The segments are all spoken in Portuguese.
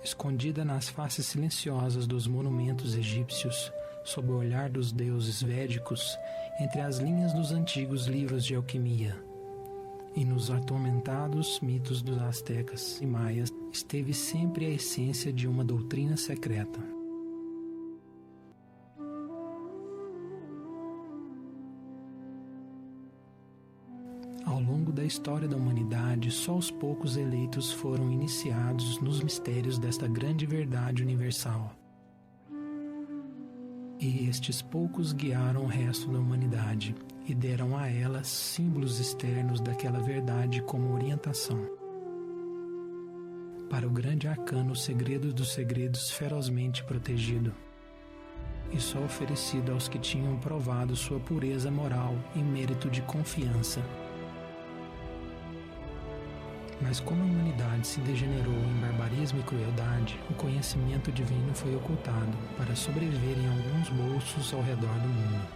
escondida nas faces silenciosas dos monumentos egípcios, sob o olhar dos deuses védicos, entre as linhas dos antigos livros de alquimia. E nos atormentados mitos dos astecas e maias esteve sempre a essência de uma doutrina secreta. Ao longo da história da humanidade, só os poucos eleitos foram iniciados nos mistérios desta grande verdade universal. E estes poucos guiaram o resto da humanidade e deram a ela símbolos externos daquela verdade como orientação. Para o grande arcano, o segredo dos segredos ferozmente protegido, e só oferecido aos que tinham provado sua pureza moral e mérito de confiança. Mas como a humanidade se degenerou em barbarismo e crueldade, o conhecimento divino foi ocultado para sobreviver em alguns bolsos ao redor do mundo.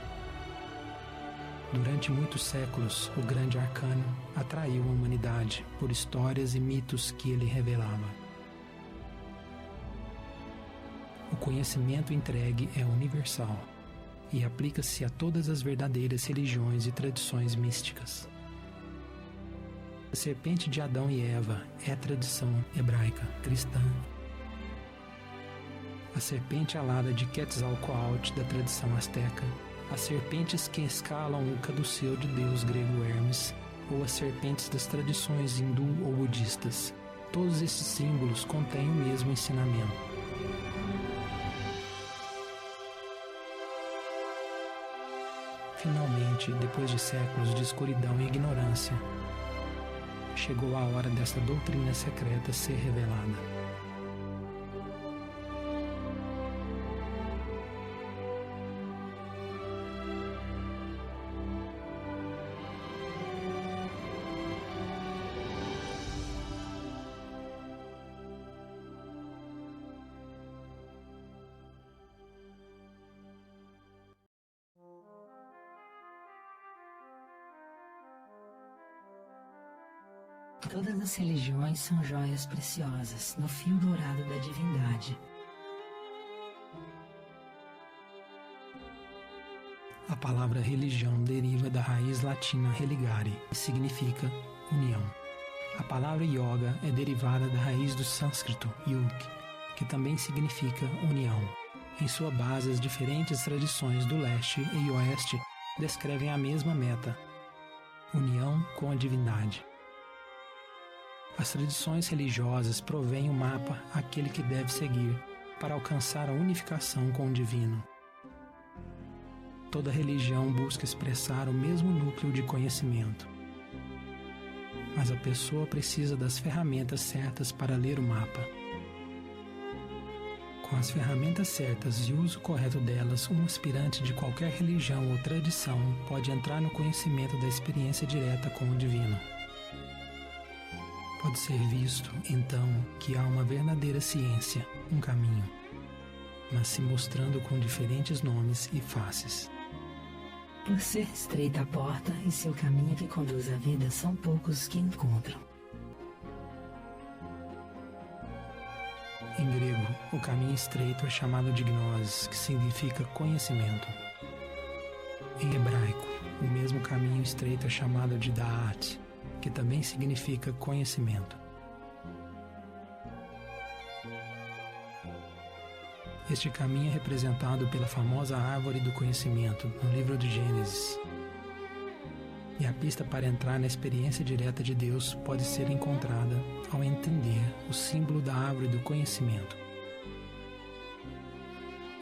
Durante muitos séculos, o grande arcano atraiu a humanidade por histórias e mitos que ele revelava. O conhecimento entregue é universal e aplica-se a todas as verdadeiras religiões e tradições místicas. A serpente de Adão e Eva é a tradição hebraica cristã. A serpente alada de Quetzalcoatl da tradição asteca, as serpentes que escalam o caduceu de deus grego Hermes, ou as serpentes das tradições hindu ou budistas, todos esses símbolos contêm o mesmo ensinamento. Finalmente, depois de séculos de escuridão e ignorância, chegou a hora desta doutrina secreta ser revelada. Todas as religiões são joias preciosas no fio dourado da divindade. A palavra religião deriva da raiz latina religare, que significa união. A palavra yoga é derivada da raiz do sânscrito yug, que também significa união. Em sua base, as diferentes tradições do leste e oeste descrevem a mesma meta: união com a divindade. As tradições religiosas provêm o mapa àquele que deve seguir para alcançar a unificação com o divino. Toda religião busca expressar o mesmo núcleo de conhecimento, mas a pessoa precisa das ferramentas certas para ler o mapa. Com as ferramentas certas e o uso correto delas, um aspirante de qualquer religião ou tradição pode entrar no conhecimento da experiência direta com o divino. Pode ser visto, então, que há uma verdadeira ciência, um caminho, mas se mostrando com diferentes nomes e faces. Por ser estreita a porta e seu caminho que conduz à vida, são poucos que encontram. Em grego, o caminho estreito é chamado de gnosis, que significa conhecimento. Em hebraico, o mesmo caminho estreito é chamado de da'at, que também significa conhecimento. Este caminho é representado pela famosa árvore do conhecimento no livro de Gênesis. E a pista para entrar na experiência direta de Deus pode ser encontrada ao entender o símbolo da árvore do conhecimento.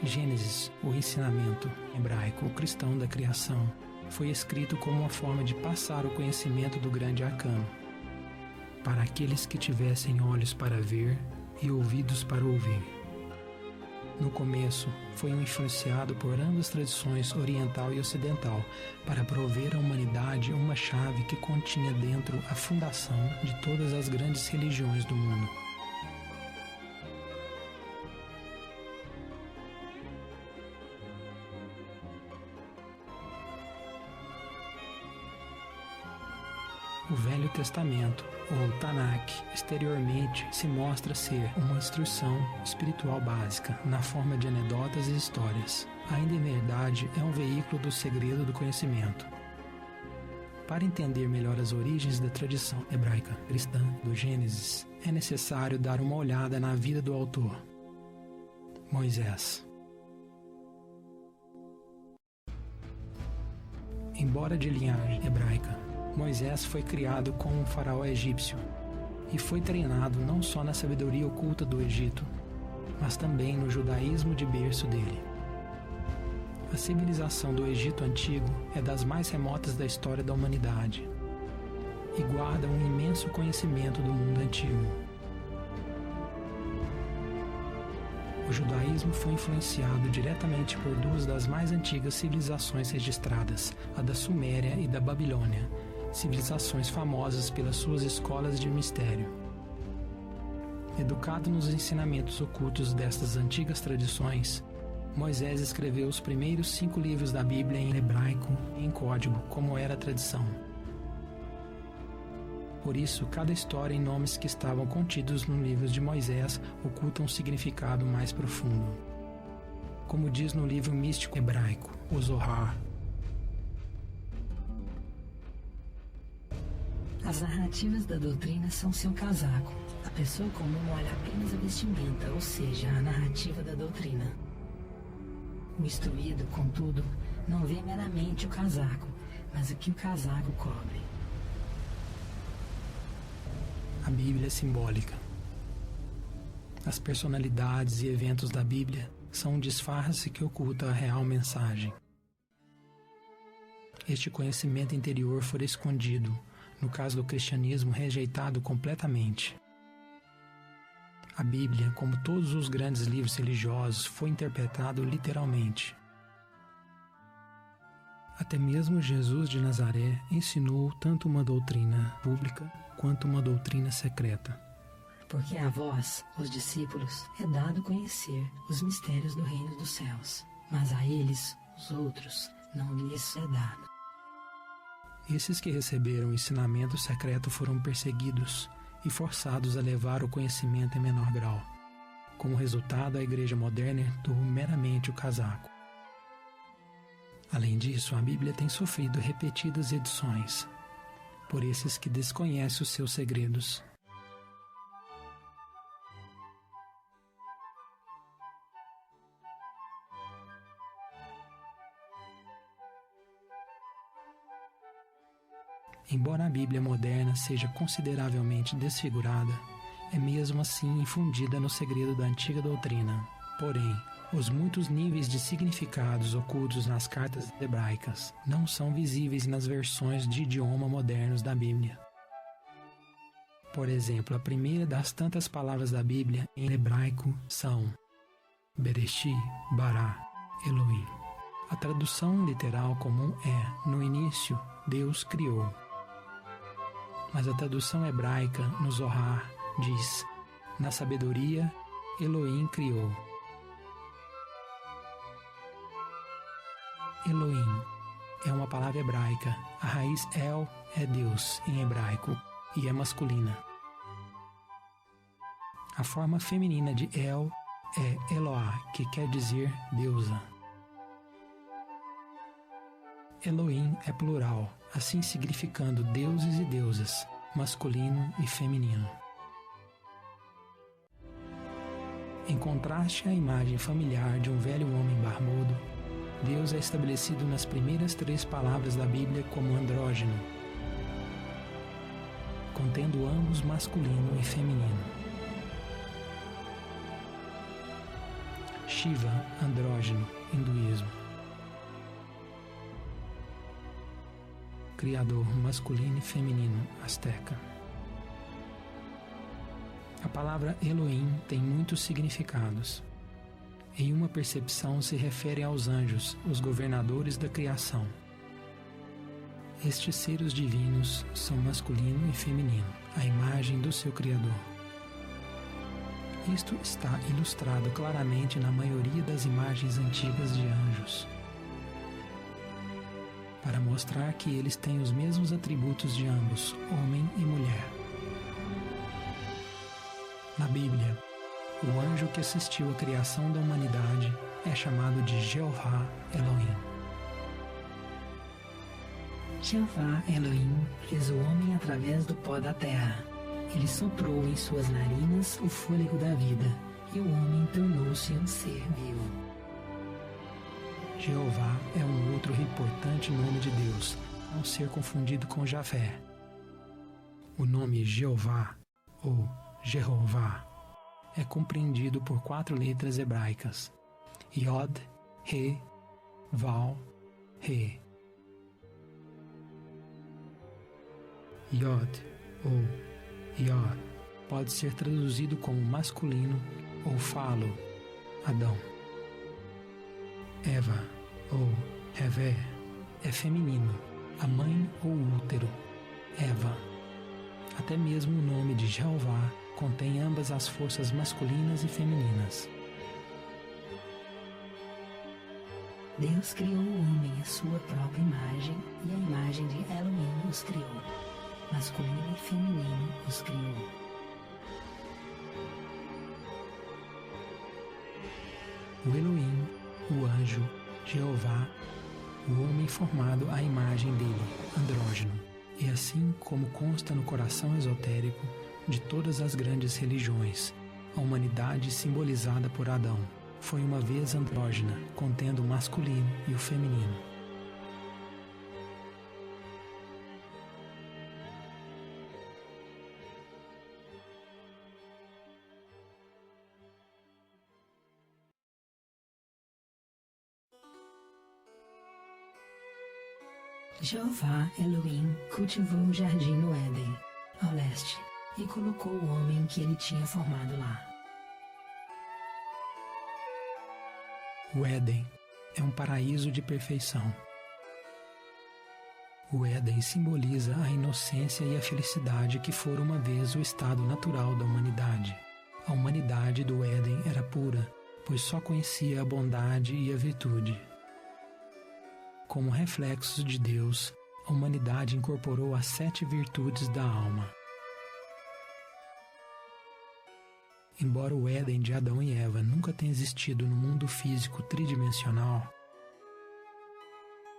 Gênesis, o ensinamento hebraico, o cristão da criação, foi escrito como uma forma de passar o conhecimento do grande arcano para aqueles que tivessem olhos para ver e ouvidos para ouvir. No começo, foi influenciado por ambas tradições oriental e ocidental para prover à humanidade uma chave que continha dentro a fundação de todas as grandes religiões do mundo. O Velho Testamento, ou Tanakh, exteriormente se mostra ser uma instrução espiritual básica, na forma de anedotas e histórias. Ainda em verdade, é um veículo do segredo do conhecimento. Para entender melhor as origens da tradição hebraica cristã do Gênesis, é necessário dar uma olhada na vida do autor, Moisés. Embora de linhagem hebraica, Moisés foi criado com um faraó egípcio e foi treinado não só na sabedoria oculta do Egito, mas também no judaísmo de berço dele. A civilização do Egito Antigo é das mais remotas da história da humanidade e guarda um imenso conhecimento do mundo antigo. O judaísmo foi influenciado diretamente por duas das mais antigas civilizações registradas, a da Suméria e da Babilônia, civilizações famosas pelas suas escolas de mistério. Educado nos ensinamentos ocultos destas antigas tradições, Moisés escreveu os primeiros 5 livros da Bíblia em hebraico e em código, como era a tradição. Por isso, cada história e nomes que estavam contidos no livro de Moisés ocultam um significado mais profundo. Como diz no livro místico hebraico, o Zohar. As narrativas da doutrina são seu casaco. A pessoa comum olha apenas a vestimenta, ou seja, a narrativa da doutrina. O instruído, contudo, não vê meramente o casaco, mas o que o casaco cobre. A Bíblia é simbólica. As personalidades e eventos da Bíblia são um disfarce que oculta a real mensagem. Este conhecimento interior foi escondido, no caso do cristianismo, rejeitado completamente. A Bíblia, como todos os grandes livros religiosos, foi interpretado literalmente. Até mesmo Jesus de Nazaré ensinou tanto uma doutrina pública quanto uma doutrina secreta. Porque a vós, os discípulos, é dado conhecer os mistérios do reino dos céus, mas a eles, os outros, não lhes é dado. Esses que receberam o ensinamento secreto foram perseguidos e forçados a levar o conhecimento em menor grau. Como resultado, a igreja moderna herdou meramente o casaco. Além disso, a Bíblia tem sofrido repetidas edições por esses que desconhecem os seus segredos. Embora a Bíblia moderna seja consideravelmente desfigurada, é mesmo assim infundida no segredo da antiga doutrina. Porém, os muitos níveis de significados ocultos nas cartas hebraicas não são visíveis nas versões de idioma modernos da Bíblia. Por exemplo, a primeira das tantas palavras da Bíblia em hebraico são Bereshit, Bará, Elohim. A tradução literal comum é: no início, Deus criou. Mas a tradução hebraica no Zohar diz: na sabedoria, Elohim criou. Elohim é uma palavra hebraica. A raiz El é Deus em hebraico e é masculina. A forma feminina de El é Eloá, que quer dizer deusa. Elohim é plural, assim significando deuses e deusas, masculino e feminino. Em contraste à imagem familiar de um velho homem barbudo, Deus é estabelecido nas primeiras 3 palavras da Bíblia como andrógeno, contendo ambos masculino e feminino. Shiva, andrógeno, hinduísmo. Criador masculino e feminino, asteca. A palavra Elohim tem muitos significados. Em uma percepção se refere aos anjos, os governadores da criação. Estes seres divinos são masculino e feminino, a imagem do seu Criador. Isto está ilustrado claramente na maioria das imagens antigas de anjos. para mostrar que eles têm os mesmos atributos de ambos, homem e mulher. Na Bíblia, o anjo que assistiu à criação da humanidade é chamado de Jeová Elohim. Jeová Elohim fez o homem através do pó da terra. Ele soprou em suas narinas o fôlego da vida, e o homem tornou-se um ser vivo. Jeová é um outro importante nome de Deus, não ser confundido com Javé. O nome Jeová, ou Jeová, é compreendido por 4 letras hebraicas: Yod, He, Vav, He. Yod, ou Yod, pode ser traduzido como masculino ou falo, Adão. Eva, ou Hevé, é feminino, a mãe ou útero, Eva. Até mesmo o nome de Jeová contém ambas as forças masculinas e femininas. Deus criou o homem à sua própria imagem, e a imagem de Elohim os criou. Masculino e feminino os criou. O Elohim, o anjo, Jeová, o homem formado à imagem dele, andrógeno, e assim como consta no coração esotérico de todas as grandes religiões, a humanidade simbolizada por Adão foi uma vez andrógena, contendo o masculino e o feminino. Jeová Elohim cultivou o jardim no Éden, ao leste, e colocou o homem que ele tinha formado lá. O Éden é um paraíso de perfeição. O Éden simboliza a inocência e a felicidade que foram uma vez o estado natural da humanidade. A humanidade do Éden era pura, pois só conhecia a bondade e a virtude. Como reflexos de Deus, a humanidade incorporou as 7 virtudes da alma. Embora o Éden de Adão e Eva nunca tenha existido no mundo físico tridimensional,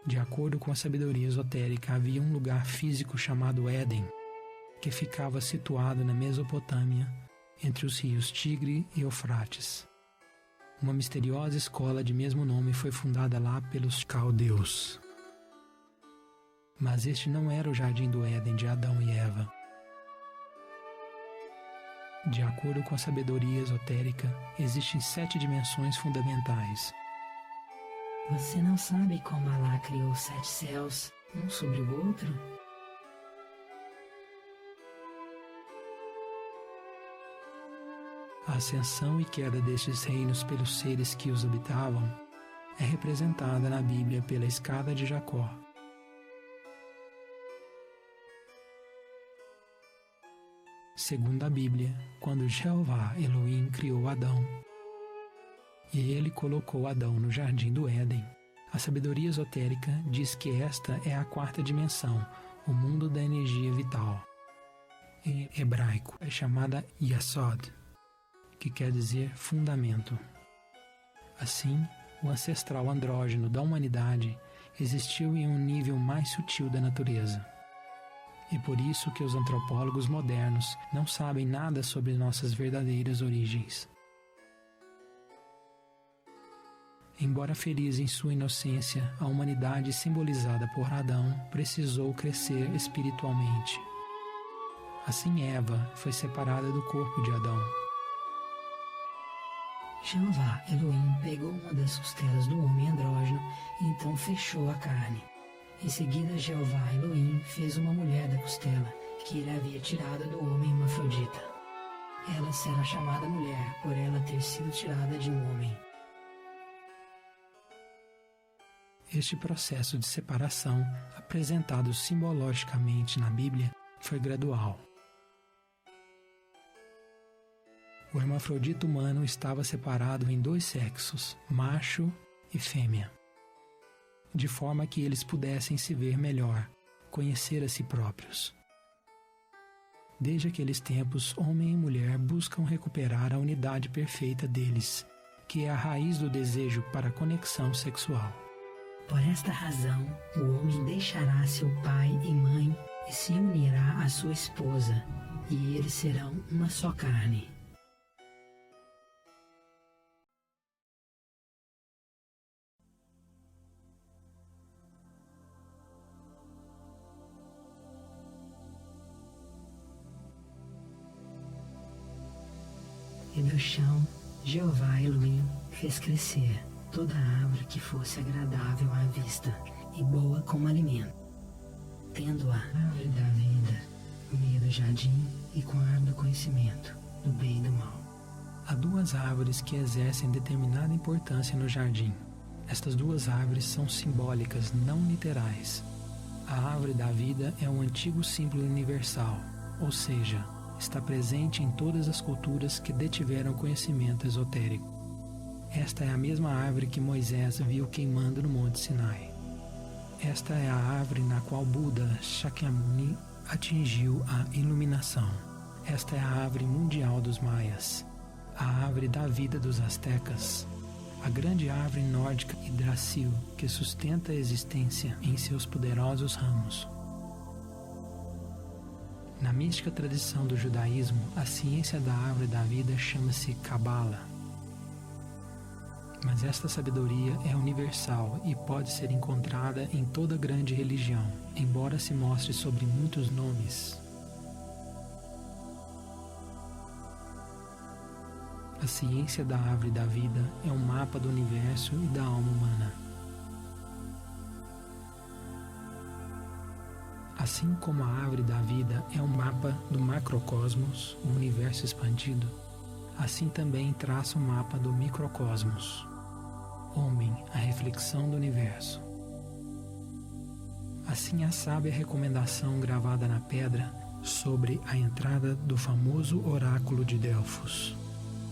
de acordo com a sabedoria esotérica, havia um lugar físico chamado Éden, que ficava situado na Mesopotâmia, entre os rios Tigre e Eufrates. Uma misteriosa escola de mesmo nome foi fundada lá pelos caldeus. Mas este não era o jardim do Éden de Adão e Eva. De acordo com a sabedoria esotérica, existem 7 dimensões fundamentais. Você não sabe como Alá criou 7 céus, um sobre o outro? A ascensão e queda destes reinos pelos seres que os habitavam é representada na Bíblia pela escada de Jacó. Segundo a Bíblia, quando Jeová Elohim criou Adão, e ele colocou Adão no jardim do Éden, a sabedoria esotérica diz que esta é a 4ª dimensão, o mundo da energia vital. Em hebraico é chamada Yasod, que quer dizer fundamento. Assim, o ancestral andrógeno da humanidade existiu em um nível mais sutil da natureza. E por isso que os antropólogos modernos não sabem nada sobre nossas verdadeiras origens. Embora feliz em sua inocência, a humanidade simbolizada por Adão precisou crescer espiritualmente. Assim Eva foi separada do corpo de Adão. Jeová Elohim pegou uma das costelas do homem andrógeno e então fechou a carne. Em seguida, Jeová Elohim fez uma mulher da costela, que ele havia tirado do homem hermafrodita. Ela será chamada mulher, por ela ter sido tirada de um homem. Este processo de separação, apresentado simbologicamente na Bíblia, foi gradual. O hermafrodita humano estava separado em 2 sexos, macho e fêmea. de forma que eles pudessem se ver melhor, conhecer a si próprios. Desde aqueles tempos, homem e mulher buscam recuperar a unidade perfeita deles, que é a raiz do desejo para a conexão sexual. Por esta razão, o homem deixará seu pai e mãe e se unirá à sua esposa, e eles serão uma só carne. E do chão, Jeová Elohim fez crescer toda árvore que fosse agradável à vista e boa como alimento, tendo a árvore da vida no meio do jardim e com a árvore do conhecimento do bem e do mal. Há duas árvores que exercem determinada importância no jardim. Estas duas árvores são simbólicas, não literais. A árvore da vida é um antigo símbolo universal, ou seja, está presente em todas as culturas que detiveram conhecimento esotérico. Esta é a mesma árvore que Moisés viu queimando no Monte Sinai. Esta é a árvore na qual Buda Shakyamuni atingiu a iluminação. Esta é a árvore mundial dos maias, a árvore da vida dos astecas, a grande árvore nórdica Yggdrasil que sustenta a existência em seus poderosos ramos. Na mística tradição do judaísmo, a ciência da árvore da vida chama-se Kabbalah. Mas esta sabedoria é universal e pode ser encontrada em toda grande religião, embora se mostre sob muitos nomes. A ciência da árvore da vida é um mapa do universo e da alma humana. Assim como a árvore da vida é um mapa do macrocosmos, o universo expandido, assim também traça um mapa do microcosmos, homem, a reflexão do universo. Assim a sábia recomendação gravada na pedra sobre a entrada do famoso oráculo de Delfos.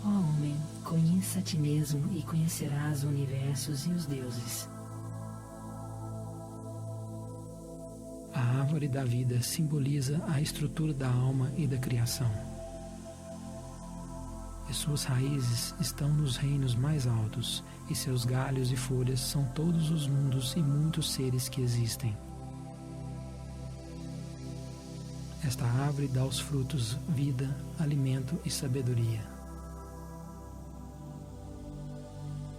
Ó homem, conheça a ti mesmo e conhecerás os universos e os deuses. A árvore da vida simboliza a estrutura da alma e da criação. E suas raízes estão nos reinos mais altos, e seus galhos e folhas são todos os mundos e muitos seres que existem. Esta árvore dá aos frutos vida, alimento e sabedoria.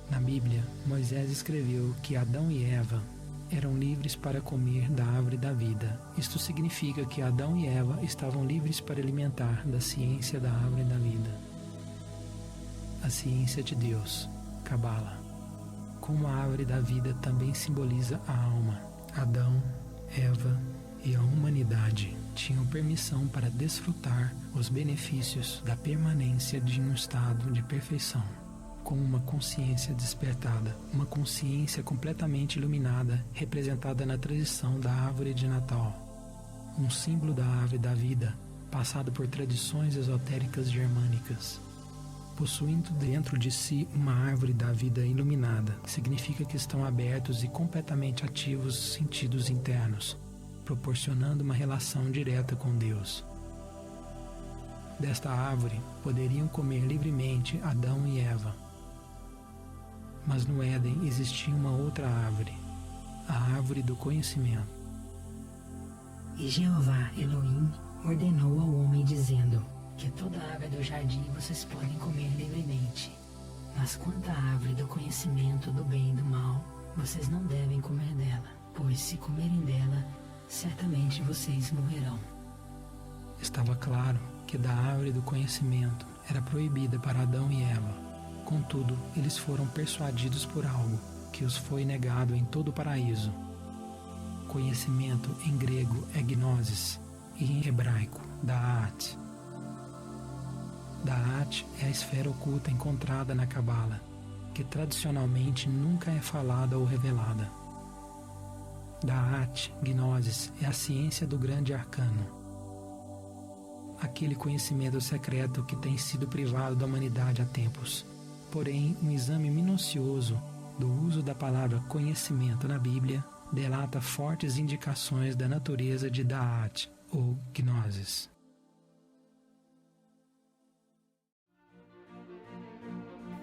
Na Bíblia, Moisés escreveu que Adão e Eva eram livres para comer da árvore da vida. Isto significa que Adão e Eva estavam livres para alimentar da ciência da árvore da vida. A ciência de Deus, Kabbalah. Como a árvore da vida também simboliza a alma, Adão, Eva e a humanidade tinham permissão para desfrutar os benefícios da permanência de um estado de perfeição, com uma consciência despertada, uma consciência completamente iluminada, representada na tradição da árvore de Natal, um símbolo da árvore da vida, passado por tradições esotéricas germânicas. Possuindo dentro de si uma árvore da vida iluminada, significa que estão abertos e completamente ativos os sentidos internos, proporcionando uma relação direta com Deus. Desta árvore poderiam comer livremente Adão e Eva. Mas no Éden existia uma outra árvore, a árvore do conhecimento. E Jeová Elohim ordenou ao homem dizendo que toda árvore do jardim vocês podem comer livremente, mas quanto à árvore do conhecimento do bem e do mal, vocês não devem comer dela, pois se comerem dela, certamente vocês morrerão. Estava claro que da árvore do conhecimento era proibida para Adão e Eva. Contudo, eles foram persuadidos por algo que os foi negado em todo o paraíso. Conhecimento em grego é gnosis e em hebraico da'at. Da'at é a esfera oculta encontrada na Kabbalah, que tradicionalmente nunca é falada ou revelada. Da'at, gnosis, é a ciência do grande arcano. Aquele conhecimento secreto que tem sido privado da humanidade há tempos. Porém, um exame minucioso do uso da palavra conhecimento na Bíblia delata fortes indicações da natureza de Da'at, ou Gnosis.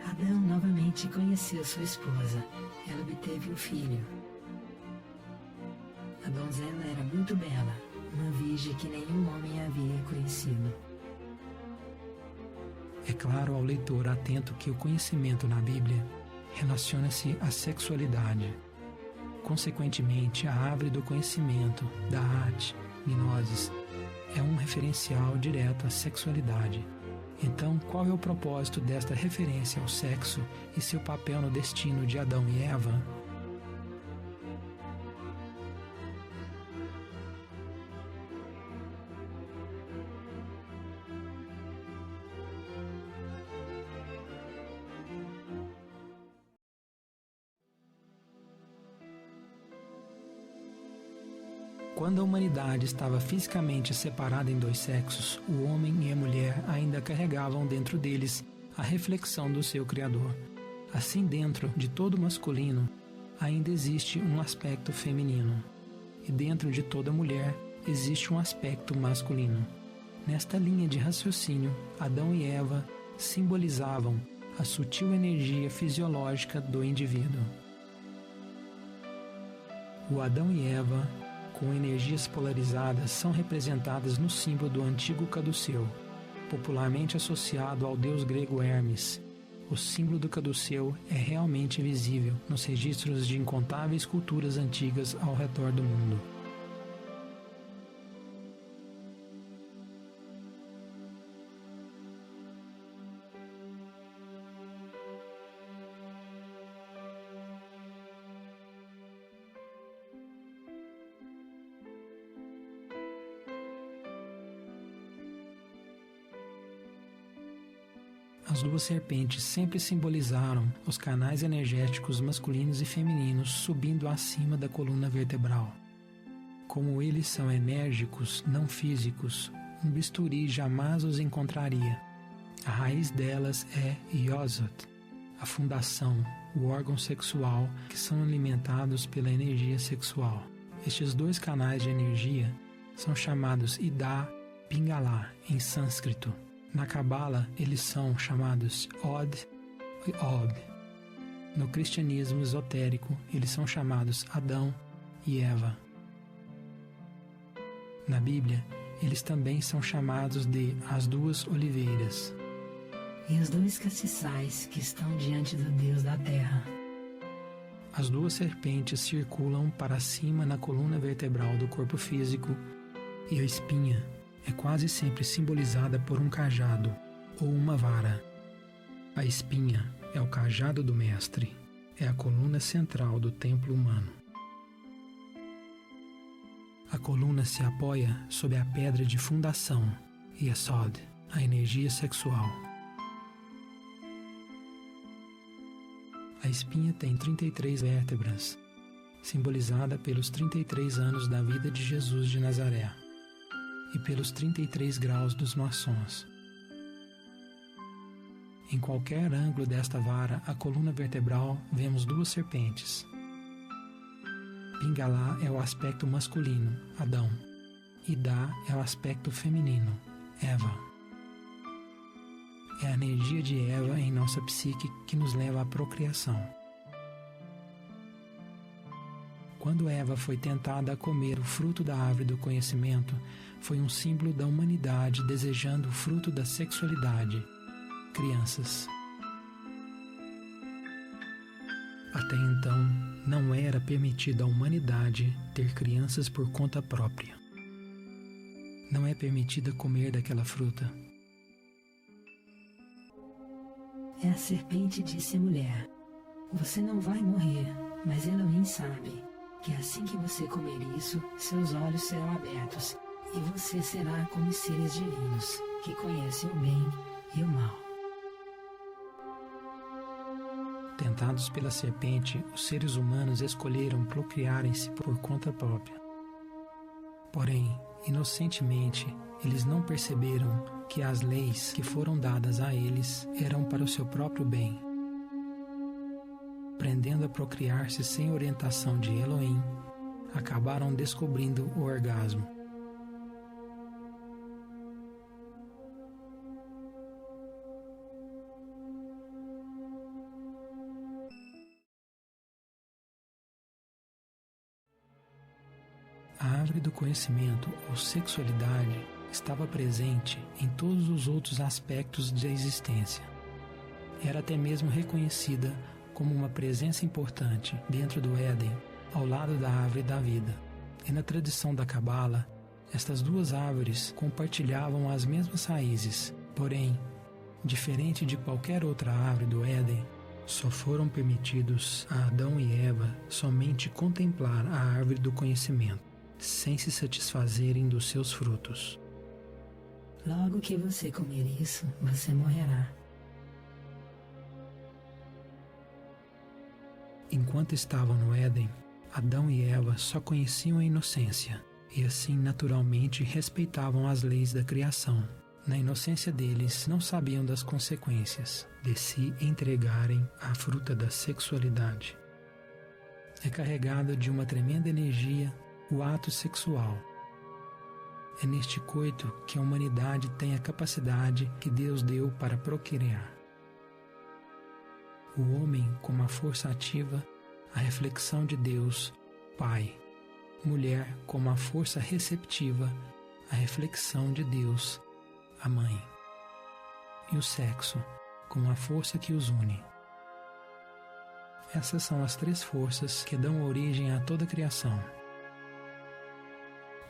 Adão novamente conheceu sua esposa. Ela obteve um filho. A donzela era muito bela, uma virgem que nenhum homem havia conhecido. É claro ao leitor atento que o conhecimento na Bíblia relaciona-se à sexualidade. Consequentemente, a árvore do conhecimento, Da'at, Gnosis, é um referencial direto à sexualidade. Então, qual é o propósito desta referência ao sexo e seu papel no destino de Adão e Eva? Quando a humanidade estava fisicamente separada em dois sexos, o homem e a mulher ainda carregavam dentro deles a reflexão do seu Criador. Assim, dentro de todo masculino, ainda existe um aspecto feminino, e dentro de toda mulher existe um aspecto masculino. Nesta linha de raciocínio, Adão e Eva simbolizavam a sutil energia fisiológica do indivíduo. O Adão e Eva, com energias polarizadas, são representadas no símbolo do antigo caduceu, popularmente associado ao deus grego Hermes. O símbolo do caduceu é realmente visível nos registros de incontáveis culturas antigas ao redor do mundo. As duas serpentes sempre simbolizaram os canais energéticos masculinos e femininos subindo acima da coluna vertebral. Como eles são enérgicos, não físicos, um bisturi jamais os encontraria. A raiz delas é Yosot, a fundação, o órgão sexual, que são alimentados pela energia sexual. Estes dois canais de energia são chamados Ida, Pingala, em sânscrito. Na Cabala, eles são chamados Od e Ob. No cristianismo esotérico, eles são chamados Adão e Eva. Na Bíblia, eles também são chamados de as duas oliveiras. E os dois castiçais que estão diante do Deus da terra. As duas serpentes circulam para cima na coluna vertebral do corpo físico e a espinha é quase sempre simbolizada por um cajado ou uma vara. A espinha é o cajado do mestre, é a coluna central do templo humano. A coluna se apoia sobre a pedra de fundação, Yesod, a energia sexual. A espinha tem 33 vértebras, simbolizada pelos 33 anos da vida de Jesus de Nazaré e pelos 33 graus dos maçons. Em qualquer ângulo desta vara, a coluna vertebral, vemos duas serpentes. Pingala é o aspecto masculino, Adão. Ida é o aspecto feminino, Eva. É a energia de Eva em nossa psique que nos leva à procriação. Quando Eva foi tentada a comer o fruto da árvore do conhecimento, foi um símbolo da humanidade desejando o fruto da sexualidade, crianças. Até então, não era permitido à humanidade ter crianças por conta própria. Não é permitida comer daquela fruta. É a serpente disse à mulher: você não vai morrer, mas Elohim sabe que assim que você comer isso, seus olhos serão abertos, e você será como os seres divinos, que conhecem o bem e o mal. Tentados pela serpente, os seres humanos escolheram procriarem-se por conta própria. Porém, inocentemente, eles não perceberam que as leis que foram dadas a eles eram para o seu próprio bem. aprendendo a procriar-se sem orientação de Elohim, acabaram descobrindo o orgasmo. A árvore do conhecimento, ou sexualidade, estava presente em todos os outros aspectos da existência. Era até mesmo reconhecida como uma presença importante dentro do Éden, ao lado da árvore da vida. E na tradição da Cabala, estas duas árvores compartilhavam as mesmas raízes, porém, diferente de qualquer outra árvore do Éden, só foram permitidos a Adão e Eva somente contemplar a árvore do conhecimento, sem se satisfazerem dos seus frutos. Logo que você comer isso, você morrerá. Enquanto estavam no Éden, Adão e Eva só conheciam a inocência e assim naturalmente respeitavam as leis da criação. Na inocência deles, não sabiam das consequências de se entregarem à fruta da sexualidade. É carregado de uma tremenda energia o ato sexual. É neste coito que a humanidade tem a capacidade que Deus deu para procriar. O homem, como a força ativa, a reflexão de Deus, Pai. Mulher, como a força receptiva, a reflexão de Deus, a Mãe. E o sexo, como a força que os une. Essas são as três forças que dão origem a toda a criação.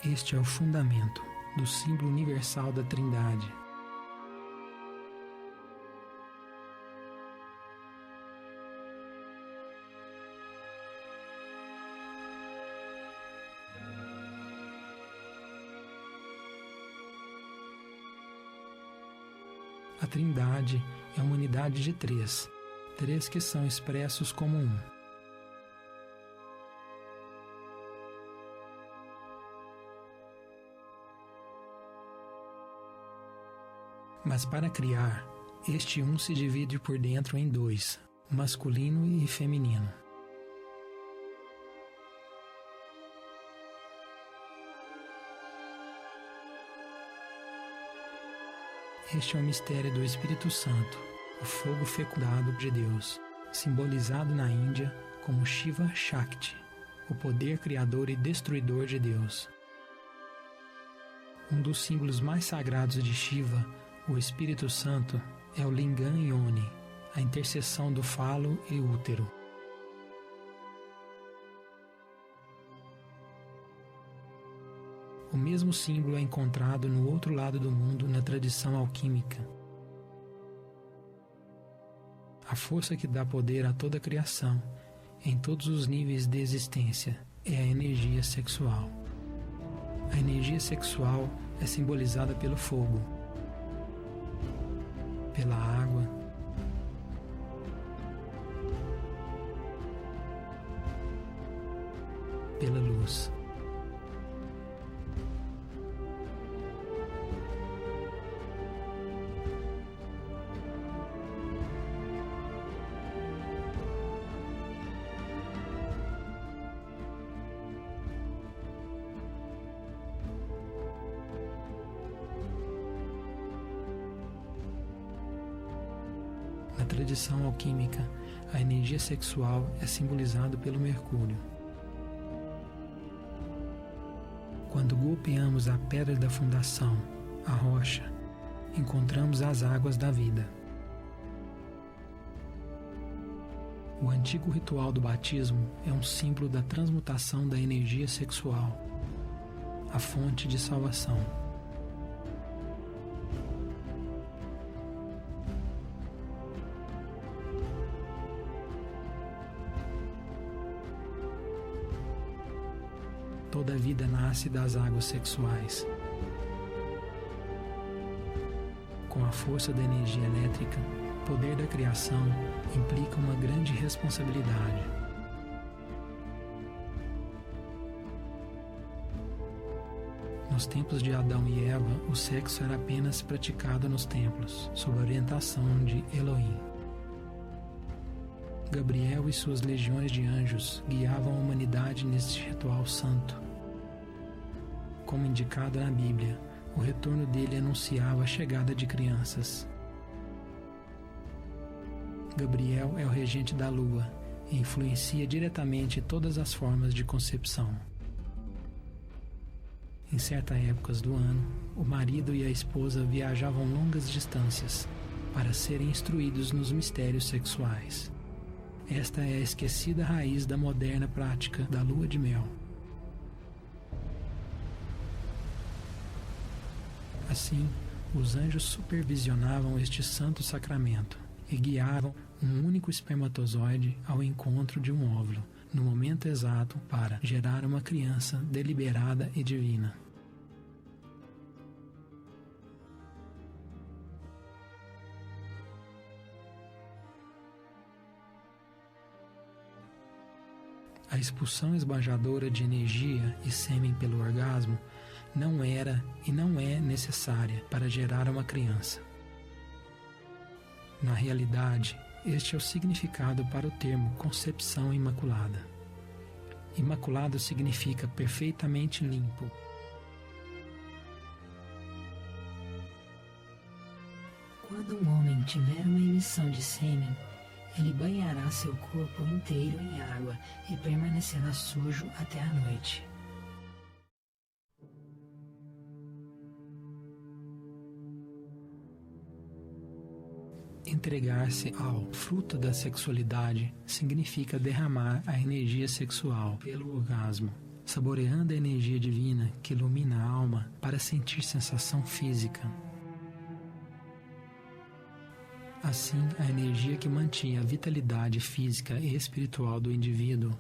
Este é o fundamento do símbolo universal da Trindade. A Trindade é uma unidade de três que são expressos como um. Mas para criar, este um se divide por dentro em dois, masculino e feminino. Este é o mistério do Espírito Santo, o fogo fecundado de Deus, simbolizado na Índia como Shiva Shakti, o poder criador e destruidor de Deus. Um dos símbolos mais sagrados de Shiva, o Espírito Santo, é o Lingam Yoni, a interseção do falo e útero. O mesmo símbolo é encontrado no outro lado do mundo na tradição alquímica. A força que dá poder a toda a criação, em todos os níveis de existência, é a energia sexual. A energia sexual é simbolizada pelo fogo, pela água, pela luz. Na tradição alquímica, a energia sexual é simbolizada pelo Mercúrio. Quando golpeamos a pedra da fundação, a rocha, encontramos as águas da vida. O antigo ritual do batismo é um símbolo da transmutação da energia sexual, a fonte de salvação. Toda a vida nasce das águas sexuais. Com a força da energia elétrica, o poder da criação implica uma grande responsabilidade. Nos tempos de Adão e Eva, o sexo era apenas praticado nos templos, sob a orientação de Elohim. Gabriel e suas legiões de anjos guiavam a humanidade neste ritual santo. Como indicado na Bíblia, o retorno dele anunciava a chegada de crianças. Gabriel é o regente da lua e influencia diretamente todas as formas de concepção. Em certas épocas do ano, o marido e a esposa viajavam longas distâncias para serem instruídos nos mistérios sexuais. Esta é a esquecida raiz da moderna prática da lua de mel. Assim, os anjos supervisionavam este santo sacramento e guiavam um único espermatozoide ao encontro de um óvulo, no momento exato para gerar uma criança deliberada e divina. A expulsão esbanjadora de energia e sêmen pelo orgasmo não era e não é necessária para gerar uma criança. Na realidade, este é o significado para o termo concepção imaculada. Imaculado significa perfeitamente limpo. Quando um homem tiver uma emissão de sêmen, ele banhará seu corpo inteiro em água e permanecerá sujo até a noite. Entregar-se ao fruto da sexualidade significa derramar a energia sexual pelo orgasmo, saboreando a energia divina que ilumina a alma para sentir sensação física. Assim, a energia que mantinha a vitalidade física e espiritual do indivíduo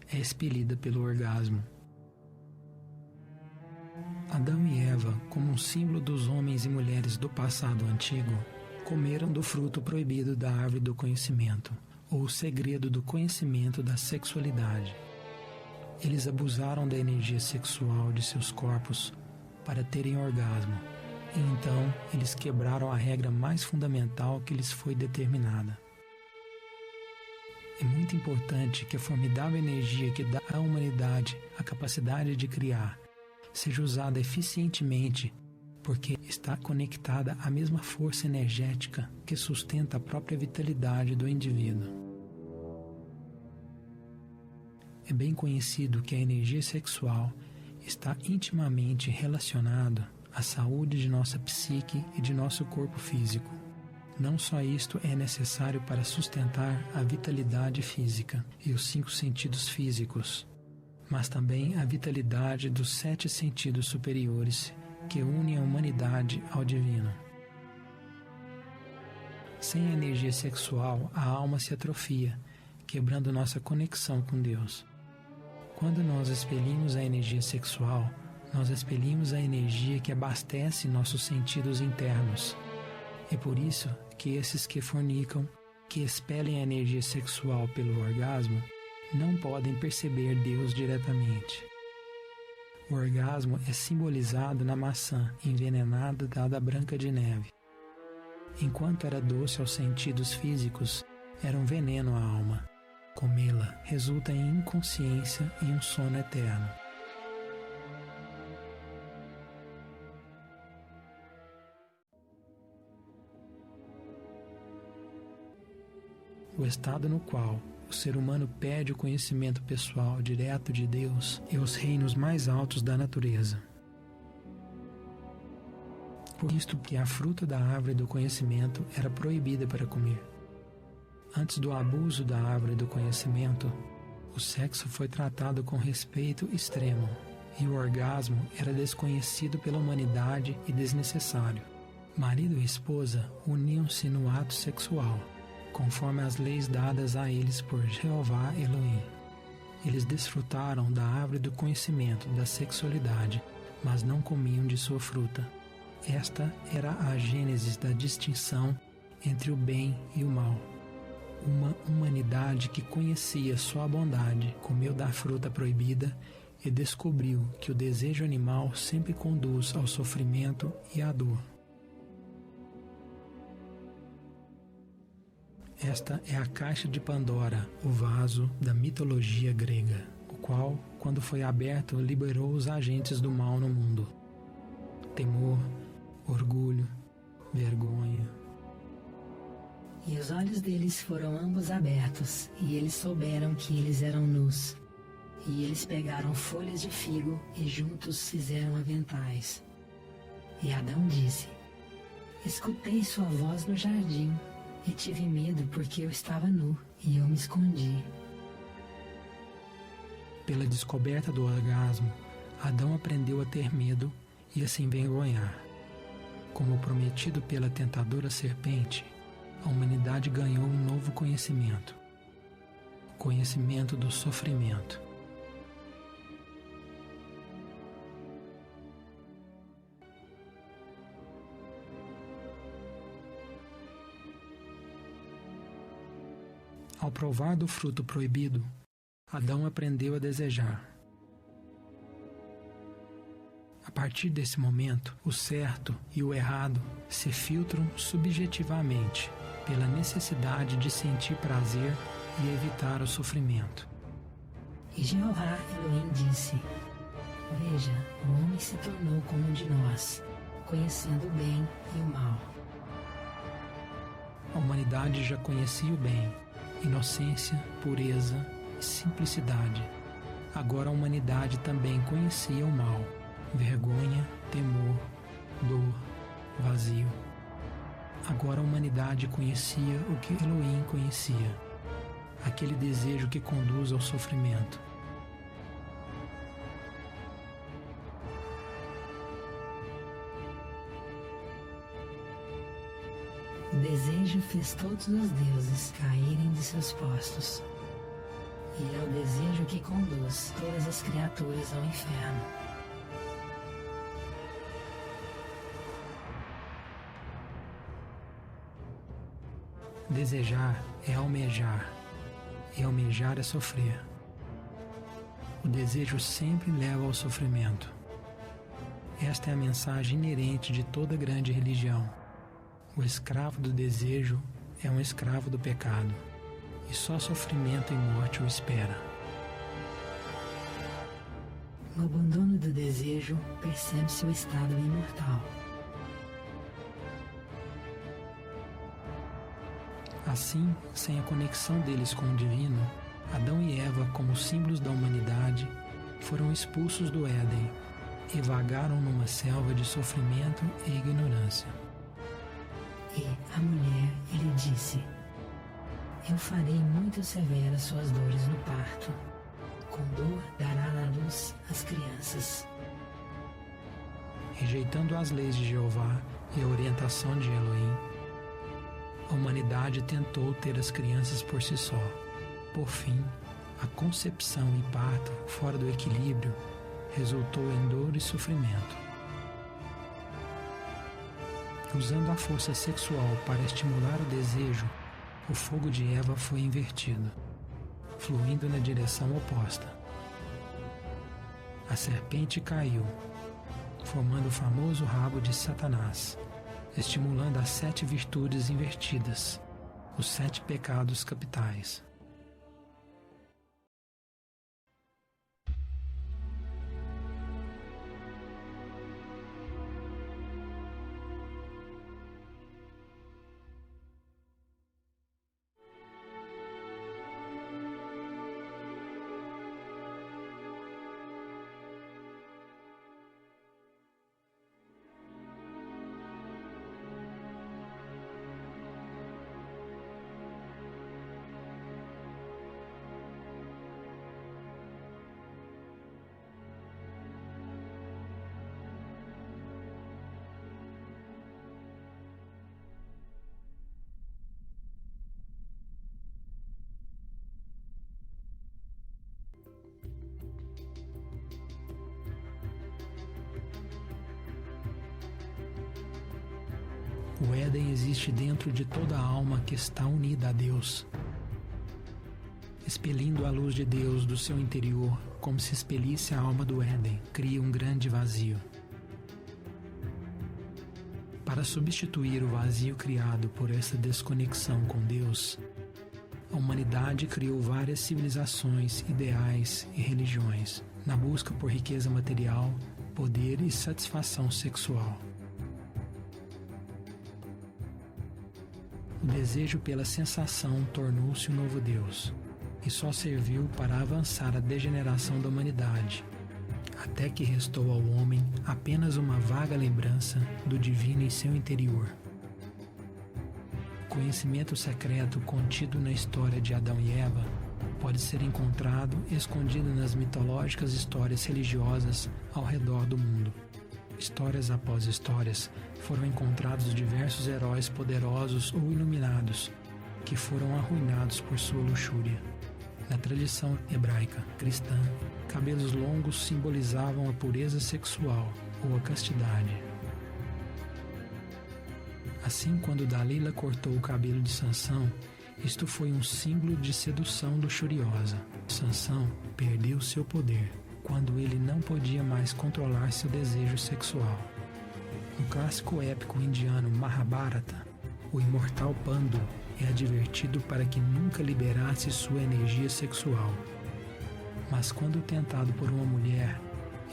é expelida pelo orgasmo. Adão e Eva, como um símbolo dos homens e mulheres do passado antigo, comeram do fruto proibido da árvore do conhecimento, ou o segredo do conhecimento da sexualidade. Eles abusaram da energia sexual de seus corpos para terem orgasmo, e então eles quebraram a regra mais fundamental que lhes foi determinada. É muito importante que a formidável energia que dá à humanidade a capacidade de criar seja usada eficientemente, porque está conectada à mesma força energética que sustenta a própria vitalidade do indivíduo. É bem conhecido que a energia sexual está intimamente relacionada à saúde de nossa psique e de nosso corpo físico. Não só isto é necessário para sustentar a vitalidade física e os 5 sentidos físicos, mas também a vitalidade dos 7 sentidos superiores que unem a humanidade ao divino. Sem a energia sexual, a alma se atrofia, quebrando nossa conexão com Deus. Quando nós expelimos a energia sexual, nós expelimos a energia que abastece nossos sentidos internos. É por isso que esses que fornicam, que expelem a energia sexual pelo orgasmo, não podem perceber Deus diretamente. O orgasmo é simbolizado na maçã envenenada da Branca de Neve. Enquanto era doce aos sentidos físicos, era um veneno à alma. Comê-la resulta em inconsciência e um sono eterno. O estado no qual o ser humano perde o conhecimento pessoal direto de Deus e os reinos mais altos da natureza. Por isto que a fruta da árvore do conhecimento era proibida para comer. Antes do abuso da árvore do conhecimento, o sexo foi tratado com respeito extremo, e o orgasmo era desconhecido pela humanidade e desnecessário. Marido e esposa uniam-se no ato sexual, conforme as leis dadas a eles por Jeová Elohim. Eles desfrutaram da árvore do conhecimento da sexualidade, mas não comiam de sua fruta. Esta era a gênese da distinção entre o bem e o mal. Uma humanidade que conhecia só a bondade comeu da fruta proibida e descobriu que o desejo animal sempre conduz ao sofrimento e à dor. Esta é a caixa de Pandora, o vaso da mitologia grega, o qual, quando foi aberto, liberou os agentes do mal no mundo. Temor, orgulho, vergonha. E os olhos deles foram ambos abertos, e eles souberam que eles eram nus. E eles pegaram folhas de figo e juntos fizeram aventais. E Adão disse: escutei sua voz no jardim, e tive medo porque eu estava nu, e eu me escondi. Pela descoberta do orgasmo, Adão aprendeu a ter medo e a se envergonhar. Como prometido pela tentadora serpente, a humanidade ganhou um novo conhecimento: o conhecimento do sofrimento. Ao provar do fruto proibido, Adão aprendeu a desejar. A partir desse momento, o certo e o errado se filtram subjetivamente pela necessidade de sentir prazer e evitar o sofrimento. E Jeová Elohim disse: veja, o homem se tornou como um de nós, conhecendo o bem e o mal. A humanidade já conhecia o bem, inocência, pureza e simplicidade. Agora a humanidade também conhecia o mal, vergonha, temor, dor, vazio. Agora a humanidade conhecia o que Elohim conhecia, aquele desejo que conduz ao sofrimento. O desejo fez todos os deuses caírem de seus postos. E é o desejo que conduz todas as criaturas ao inferno. Desejar é almejar, e almejar é sofrer. O desejo sempre leva ao sofrimento. Esta é a mensagem inerente de toda grande religião. O escravo do desejo é um escravo do pecado, e só sofrimento e morte o espera. No abandono do desejo, percebe-se o estado imortal. Assim, sem a conexão deles com o divino, Adão e Eva, como símbolos da humanidade, foram expulsos do Éden e vagaram numa selva de sofrimento e ignorância. E a mulher lhe disse: eu farei muito severas suas dores no parto. Com dor dará à luz as crianças. Rejeitando as leis de Jeová e a orientação de Elohim, a humanidade tentou ter as crianças por si só. Por fim, a concepção e parto fora do equilíbrio resultou em dor e sofrimento. Usando a força sexual para estimular o desejo, o fogo de Eva foi invertido, fluindo na direção oposta. A serpente caiu, formando o famoso rabo de Satanás, estimulando as 7 virtudes invertidas, os 7 pecados capitais. O Éden existe dentro de toda a alma que está unida a Deus. Expelindo a luz de Deus do seu interior, como se expelisse a alma do Éden, cria um grande vazio. Para substituir o vazio criado por essa desconexão com Deus, a humanidade criou várias civilizações, ideais e religiões, na busca por riqueza material, poder e satisfação sexual. O desejo pela sensação tornou-se um novo Deus, e só serviu para avançar a degeneração da humanidade, até que restou ao homem apenas uma vaga lembrança do divino em seu interior. O conhecimento secreto contido na história de Adão e Eva pode ser encontrado escondido nas mitológicas histórias religiosas ao redor do mundo. Histórias após histórias, foram encontrados diversos heróis poderosos ou iluminados que foram arruinados por sua luxúria. Na tradição hebraica cristã, cabelos longos simbolizavam a pureza sexual ou a castidade. Assim, quando Dalila cortou o cabelo de Sansão, isto foi um símbolo de sedução luxuriosa. Sansão perdeu seu poder quando ele não podia mais controlar seu desejo sexual. No clássico épico indiano Mahabharata, o imortal Pandu é advertido para que nunca liberasse sua energia sexual. Mas quando tentado por uma mulher,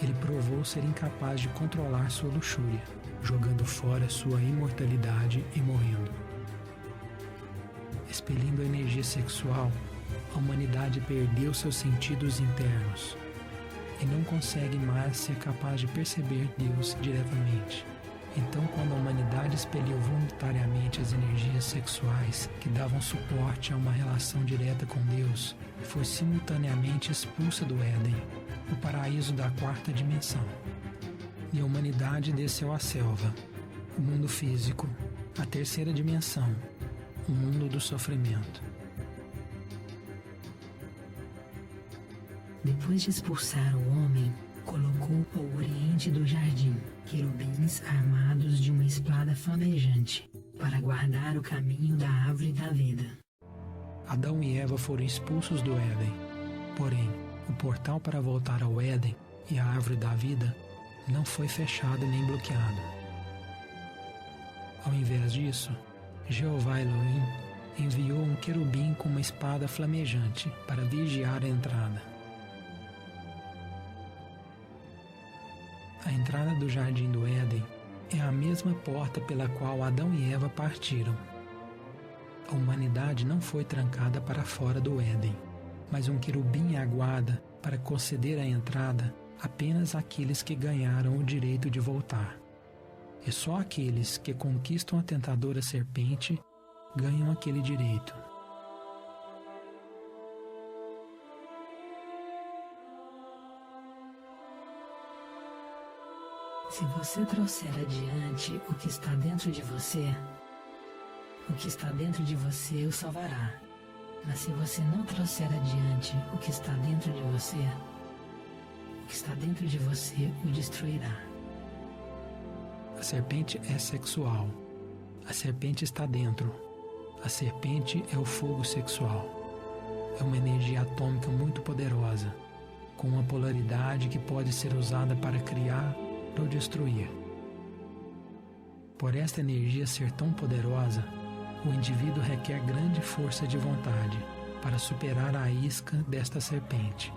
ele provou ser incapaz de controlar sua luxúria, jogando fora sua imortalidade e morrendo. Expelindo a energia sexual, a humanidade perdeu seus sentidos internos e não consegue mais ser capaz de perceber Deus diretamente. Então, quando a humanidade expeliu voluntariamente as energias sexuais que davam suporte a uma relação direta com Deus, foi simultaneamente expulsa do Éden, o paraíso da quarta dimensão. E a humanidade desceu à selva, o mundo físico, a terceira dimensão, o mundo do sofrimento. Depois de expulsar o homem, colocou ao oriente do jardim querubins armados de uma espada flamejante para guardar o caminho da árvore da vida. Adão e Eva foram expulsos do Éden, porém, o portal para voltar ao Éden e à árvore da vida não foi fechado nem bloqueado. Ao invés disso, Jeová Elohim enviou um querubim com uma espada flamejante para vigiar a entrada. A entrada do jardim do Éden é a mesma porta pela qual Adão e Eva partiram. A humanidade não foi trancada para fora do Éden, mas um querubim aguarda para conceder a entrada apenas àqueles que ganharam o direito de voltar. E só aqueles que conquistam a tentadora serpente ganham aquele direito. Se você trouxer adiante o que está dentro de você, o que está dentro de você o salvará. Mas se você não trouxer adiante o que está dentro de você, o que está dentro de você o destruirá. A serpente é sexual. A serpente está dentro. A serpente é o fogo sexual. É uma energia atômica muito poderosa, com uma polaridade que pode ser usada para criar ou destruir. Por esta energia ser tão poderosa, o indivíduo requer grande força de vontade para superar a isca desta serpente.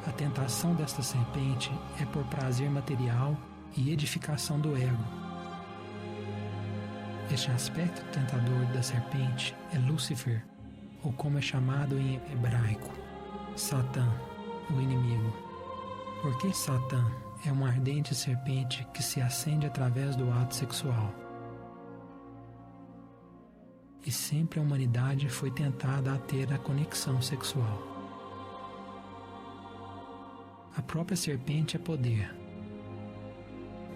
A tentação desta serpente é por prazer material e edificação do ego. Este aspecto tentador da serpente é Lúcifer, ou como é chamado em hebraico, Satã, o inimigo. Porque Satã é uma ardente serpente que se acende através do ato sexual. E sempre a humanidade foi tentada a ter a conexão sexual. A própria serpente é poder.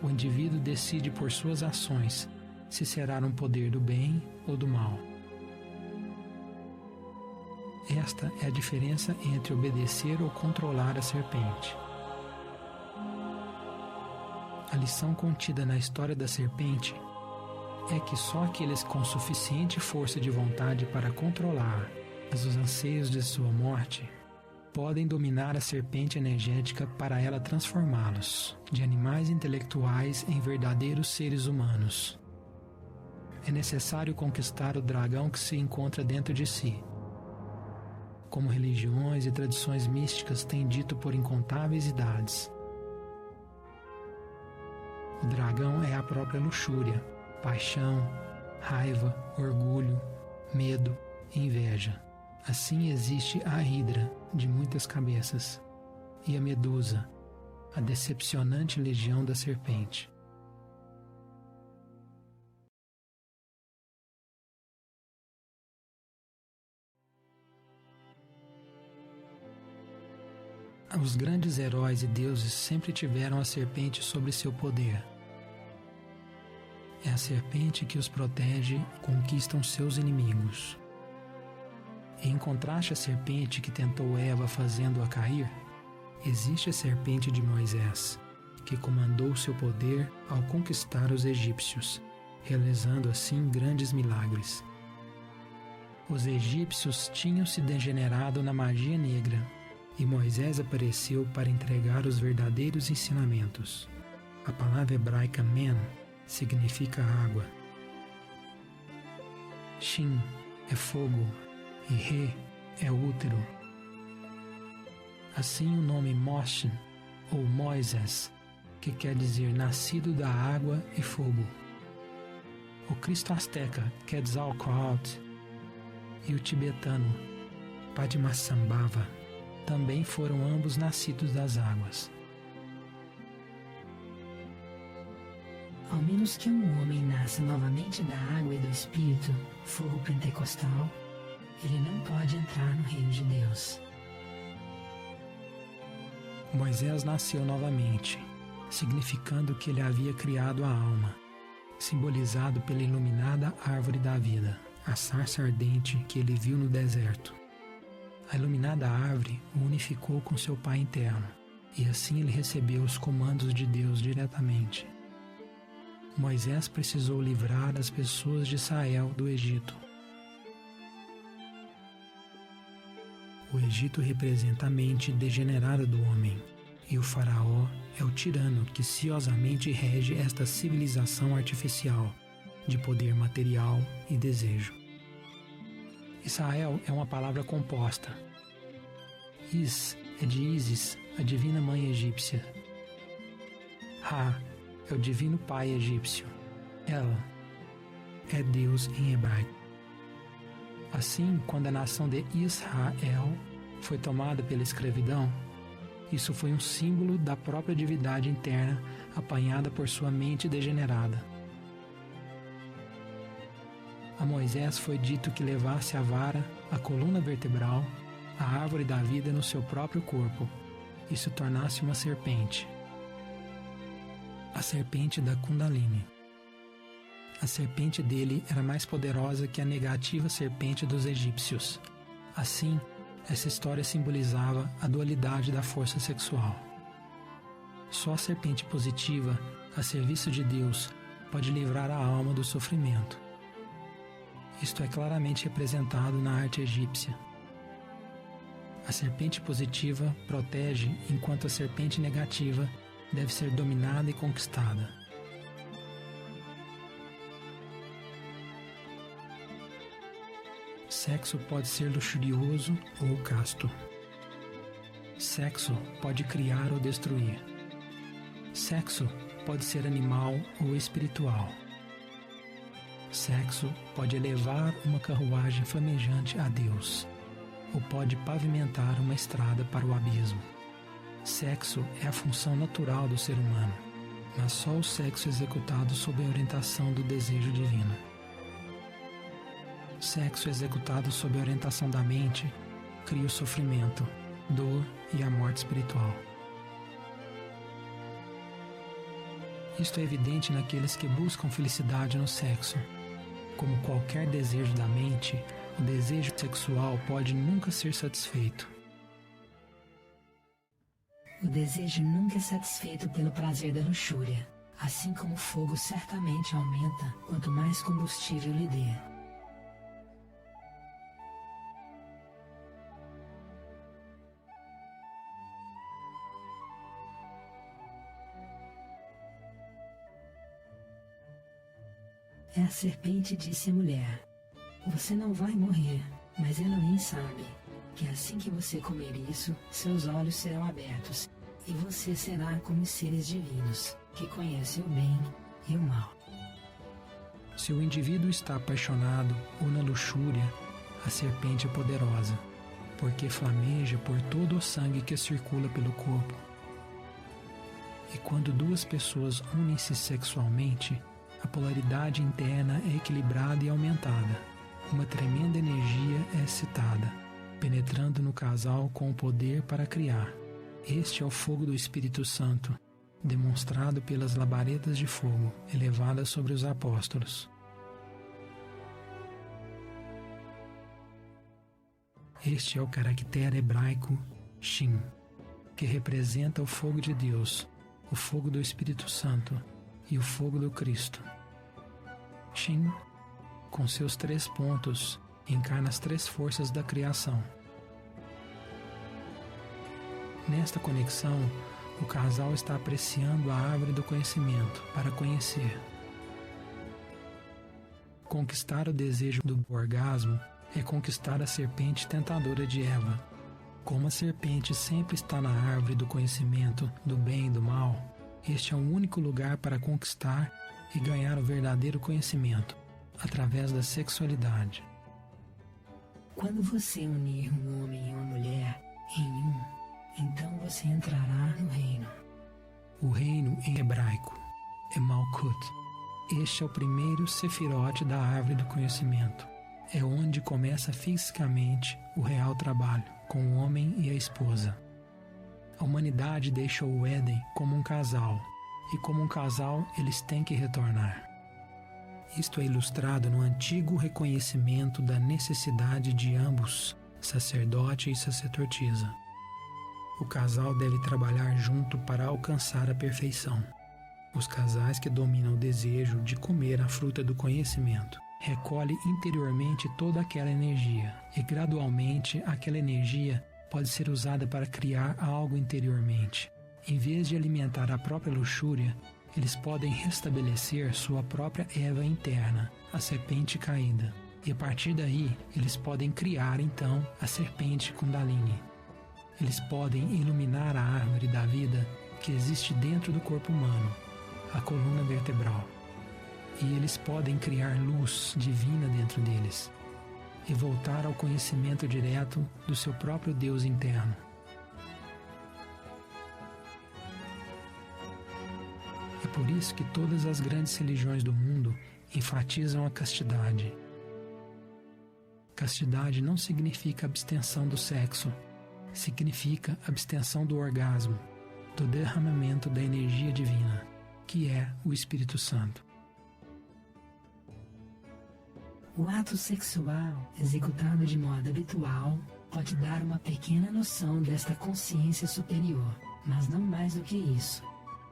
O indivíduo decide por suas ações se será um poder do bem ou do mal. Esta é a diferença entre obedecer ou controlar a serpente. A lição contida na história da serpente é que só aqueles com suficiente força de vontade para controlar os anseios de sua morte podem dominar a serpente energética para ela transformá-los de animais intelectuais em verdadeiros seres humanos. é necessário conquistar o dragão que se encontra dentro de si. Como religiões e tradições místicas têm dito por incontáveis idades. O dragão é a própria luxúria, paixão, raiva, orgulho, medo e inveja. Assim existe a Hidra, de muitas cabeças, e a Medusa, a decepcionante legião da serpente. Os grandes heróis e deuses sempre tiveram a serpente sob seu poder. É a serpente que os protege e conquistam seus inimigos. Em contraste à serpente que tentou Eva fazendo-a cair, existe a serpente de Moisés, que comandou seu poder ao conquistar os egípcios, realizando assim grandes milagres. Os egípcios tinham se degenerado na magia negra, e Moisés apareceu para entregar os verdadeiros ensinamentos. A palavra hebraica men significa água. Shin é fogo e Re é útero. Assim o nome Moshe, ou Moisés, que quer dizer nascido da água e fogo. O Cristo asteca Quetzalcoatl e o tibetano Padmasambhava também foram ambos nascidos das águas. Ao menos que um homem nasça novamente da água e do Espírito, fogo pentecostal, ele não pode entrar no reino de Deus. Moisés nasceu novamente, significando que ele havia criado a alma, simbolizado pela iluminada árvore da vida, a sarça ardente que ele viu no deserto. A iluminada árvore o unificou com seu Pai interno, e assim ele recebeu os comandos de Deus diretamente. Moisés precisou livrar as pessoas de Israel do Egito. O Egito representa a mente degenerada do homem, e o faraó é o tirano que ciosamente rege esta civilização artificial, de poder material e desejo. Israel é uma palavra composta. Is é de Ísis, a divina mãe egípcia. Ra é o divino pai egípcio. Ela é Deus em hebraico. Assim, quando a nação de Israel foi tomada pela escravidão, isso foi um símbolo da própria divindade interna apanhada por sua mente degenerada. A Moisés foi dito que levasse a vara, a coluna vertebral, a árvore da vida no seu próprio corpo e se tornasse uma serpente. A serpente da Kundalini. A serpente dele era mais poderosa que a negativa serpente dos egípcios. Assim, essa história simbolizava a dualidade da força sexual. Só a serpente positiva, a serviço de Deus, pode livrar a alma do sofrimento. Isto é claramente representado na arte egípcia. A serpente positiva protege, enquanto a serpente negativa deve ser dominada e conquistada. Sexo pode ser luxurioso ou casto. Sexo pode criar ou destruir. Sexo pode ser animal ou espiritual. Sexo pode elevar uma carruagem flamejante a Deus, ou pode pavimentar uma estrada para o abismo. Sexo é a função natural do ser humano, mas só o sexo executado sob a orientação do desejo divino. Sexo executado sob a orientação da mente cria o sofrimento, dor e a morte espiritual. Isto é evidente naqueles que buscam felicidade no sexo. Como qualquer desejo da mente, o desejo sexual pode nunca ser satisfeito. O desejo nunca é satisfeito pelo prazer da luxúria, assim como o fogo certamente aumenta quanto mais combustível lhe dê. A serpente disse à mulher: você não vai morrer, mas ela bem sabe que assim que você comer isso, seus olhos serão abertos, e você será como os seres divinos, que conhecem o bem e o mal. Se o indivíduo está apaixonado ou na luxúria, a serpente é poderosa, porque flameja por todo o sangue que circula pelo corpo. E quando duas pessoas unem-se sexualmente, a polaridade interna é equilibrada e aumentada. Uma tremenda energia é excitada, penetrando no casal com o poder para criar. Este é o fogo do Espírito Santo, demonstrado pelas labaredas de fogo elevadas sobre os apóstolos. Este é o caractere hebraico Shin, que representa o fogo de Deus, o fogo do Espírito Santo e o fogo do Cristo. Shin, com seus 3 pontos, encarna as 3 forças da criação. Nesta conexão, o casal está apreciando a árvore do conhecimento para conhecer. Conquistar o desejo do orgasmo é conquistar a serpente tentadora de Eva. Como a serpente sempre está na árvore do conhecimento do bem e do mal, este é o único lugar para conquistar e ganhar o verdadeiro conhecimento, através da sexualidade. Quando você unir um homem e uma mulher em um, então você entrará no reino. O reino em hebraico é Malkut. Este é o primeiro sefirote da árvore do conhecimento. É onde começa fisicamente o real trabalho, com o homem e a esposa. A humanidade deixou o Éden como um casal, e como um casal eles têm que retornar. Isto é ilustrado no antigo reconhecimento da necessidade de ambos, sacerdote e sacerdotisa. O casal deve trabalhar junto para alcançar a perfeição. Os casais que dominam o desejo de comer a fruta do conhecimento recolhe interiormente toda aquela energia, e gradualmente aquela energia pode ser usada para criar algo interiormente. Em vez de alimentar a própria luxúria, eles podem restabelecer sua própria Eva interna, a serpente caída. E a partir daí, eles podem criar então a serpente Kundalini. Eles podem iluminar a árvore da vida que existe dentro do corpo humano, a coluna vertebral. E eles podem criar luz divina dentro deles e voltar ao conhecimento direto do seu próprio Deus interno. É por isso que todas as grandes religiões do mundo enfatizam a castidade. Castidade não significa abstenção do sexo, significa abstenção do orgasmo, do derramamento da energia divina, que é o Espírito Santo. O ato sexual, executado de modo habitual, pode dar uma pequena noção desta consciência superior, mas não mais do que isso,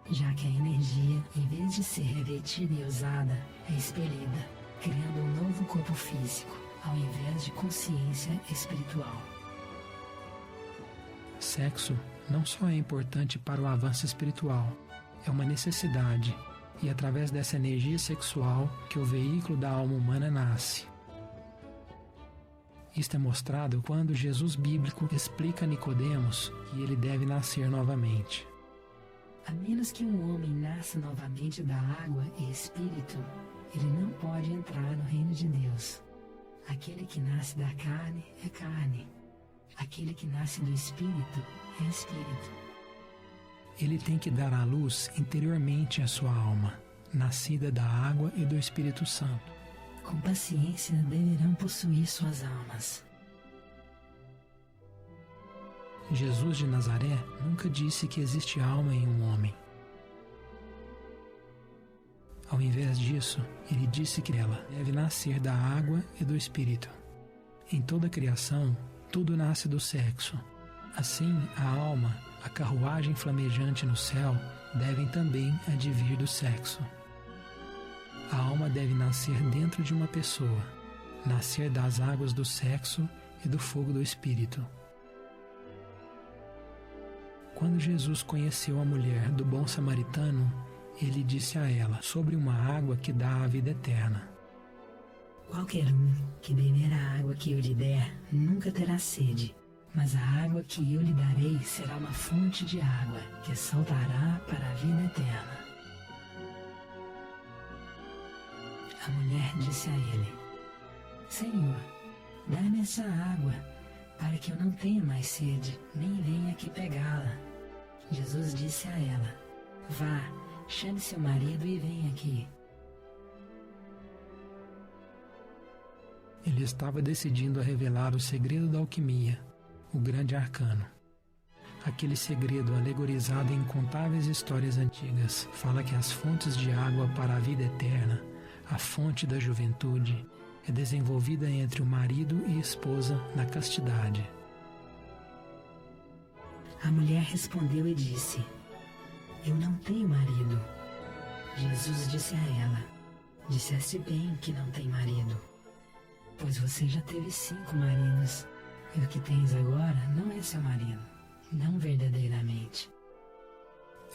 já que a energia, em vez de ser revertida e usada, é expelida, criando um novo corpo físico, ao invés de consciência espiritual. Sexo não só é importante para o avanço espiritual, é uma necessidade, e através dessa energia sexual que o veículo da alma humana nasce. Isto é mostrado quando Jesus bíblico explica a Nicodemos que ele deve nascer novamente. A menos que um homem nasça novamente da água e espírito, ele não pode entrar no reino de Deus. Aquele que nasce da carne é carne. Aquele que nasce do espírito é espírito. Ele tem que dar à luz interiormente a sua alma, nascida da água e do Espírito Santo. Com paciência deverão possuir suas almas. Jesus de Nazaré nunca disse que existe alma em um homem. Ao invés disso, ele disse que ela deve nascer da água e do Espírito. Em toda a criação, tudo nasce do sexo. Assim, a alma, a carruagem flamejante no céu, devem também advir do sexo. A alma deve nascer dentro de uma pessoa, nascer das águas do sexo e do fogo do Espírito. Quando Jesus conheceu a mulher do bom samaritano, ele disse a ela sobre uma água que dá a vida eterna. Qualquer um que beber a água que eu lhe der nunca terá sede, mas a água que eu lhe darei será uma fonte de água que saltará para a vida eterna. A mulher disse a ele: Senhor, dá-me essa água, para que eu não tenha mais sede, nem venha aqui pegá-la. Jesus disse a ela: Vá, chame seu marido e venha aqui. Ele estava decidindo a revelar o segredo da alquimia, o grande arcano. Aquele segredo, alegorizado em incontáveis histórias antigas, fala que as fontes de água para a vida eterna, a fonte da juventude, é desenvolvida entre o marido e esposa na castidade. A mulher respondeu e disse: Eu não tenho marido. Jesus disse a ela: Disseste bem que não tem marido, pois você já teve 5 maridos, e o que tens agora não é seu marido, não verdadeiramente.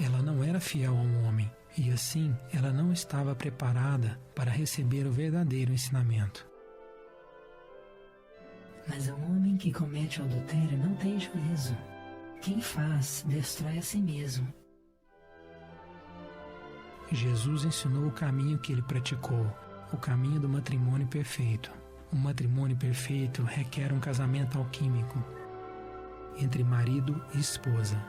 Ela não era fiel a um homem, e assim ela não estava preparada para receber o verdadeiro ensinamento. Mas um homem que comete o adultério não tem juízo. Quem faz, destrói a si mesmo. Jesus ensinou o caminho que ele praticou, o caminho do matrimônio perfeito. Um matrimônio perfeito requer um casamento alquímico entre marido e esposa.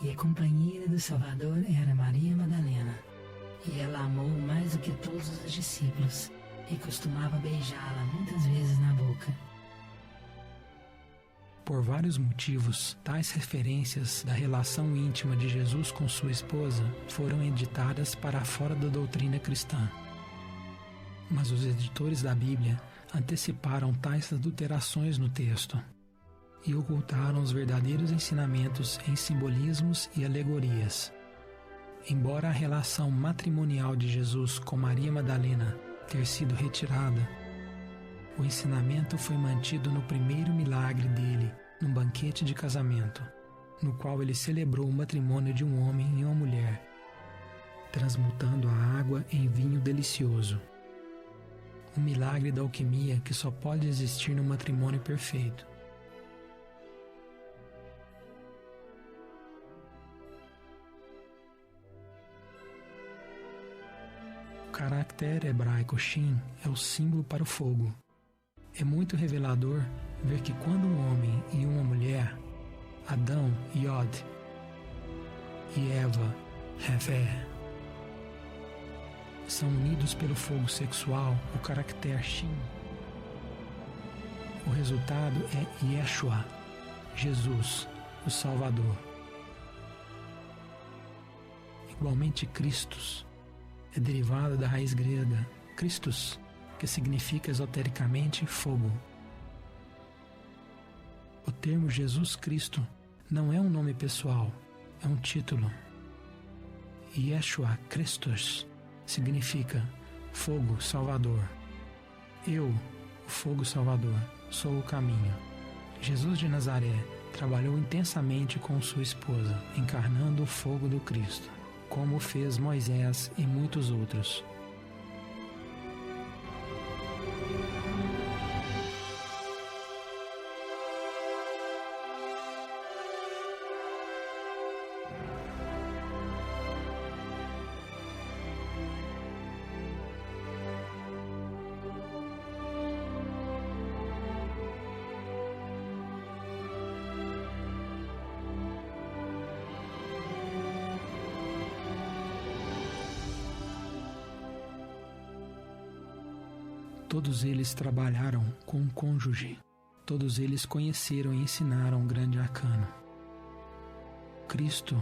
E a companheira do Salvador era Maria Madalena, e ela amou mais do que todos os discípulos, e costumava beijá-la muitas vezes na boca. Por vários motivos, tais referências da relação íntima de Jesus com sua esposa foram editadas para fora da doutrina cristã. Mas os editores da Bíblia anteciparam tais adulterações no texto e ocultaram os verdadeiros ensinamentos em simbolismos e alegorias. Embora a relação matrimonial de Jesus com Maria Madalena ter sido retirada, o ensinamento foi mantido no primeiro milagre dele, num banquete de casamento, no qual ele celebrou o matrimônio de um homem e uma mulher, transmutando a água em vinho delicioso. Um milagre da alquimia que só pode existir no matrimônio perfeito. O caractere hebraico Shin é o símbolo para o fogo. É muito revelador ver que quando um homem e uma mulher, Adão, Yod, e Eva, Hefer, são unidos pelo fogo sexual, o caractere Shin, o resultado é Yeshua, Jesus, o Salvador. Igualmente, Christos é derivado da raiz grega Christos, que significa esotericamente fogo. O termo Jesus Cristo não é um nome pessoal, é um título. Yeshua Christus significa fogo salvador. Eu, o fogo salvador, sou o caminho. Jesus de Nazaré trabalhou intensamente com sua esposa, encarnando o fogo do Cristo, como fez Moisés e muitos outros. Todos eles trabalharam com um cônjuge. Todos eles conheceram e ensinaram o grande arcano. Cristo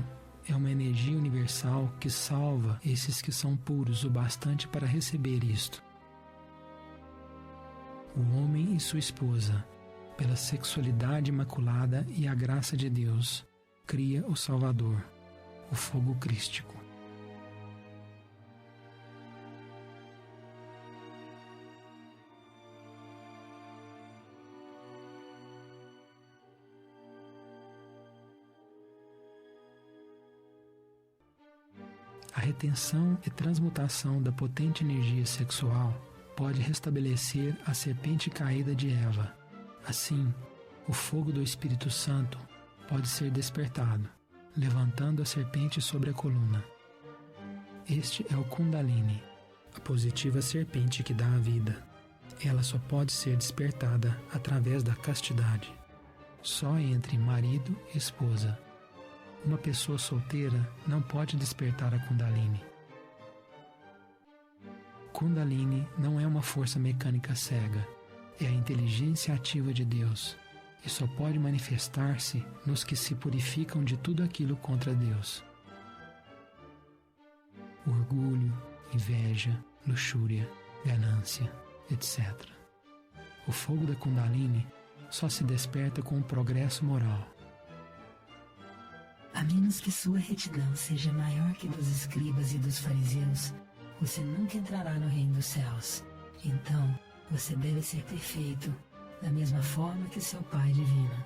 é uma energia universal que salva esses que são puros o bastante para receber isto. O homem e sua esposa, pela sexualidade imaculada e a graça de Deus, cria o Salvador, o fogo crístico. A retenção e transmutação da potente energia sexual pode restabelecer a serpente caída de Eva. Assim, o fogo do Espírito Santo pode ser despertado, levantando a serpente sobre a coluna. Este é o Kundalini, a positiva serpente que dá a vida. Ela só pode ser despertada através da castidade, só entre marido e esposa. Uma pessoa solteira não pode despertar a Kundalini. Kundalini não é uma força mecânica cega, é a inteligência ativa de Deus e só pode manifestar-se nos que se purificam de tudo aquilo contra Deus. Orgulho, inveja, luxúria, ganância, etc. O fogo da Kundalini só se desperta com o progresso moral. A menos que sua retidão seja maior que dos escribas e dos fariseus, você nunca entrará no reino dos céus. Então, você deve ser perfeito, da mesma forma que seu Pai divino.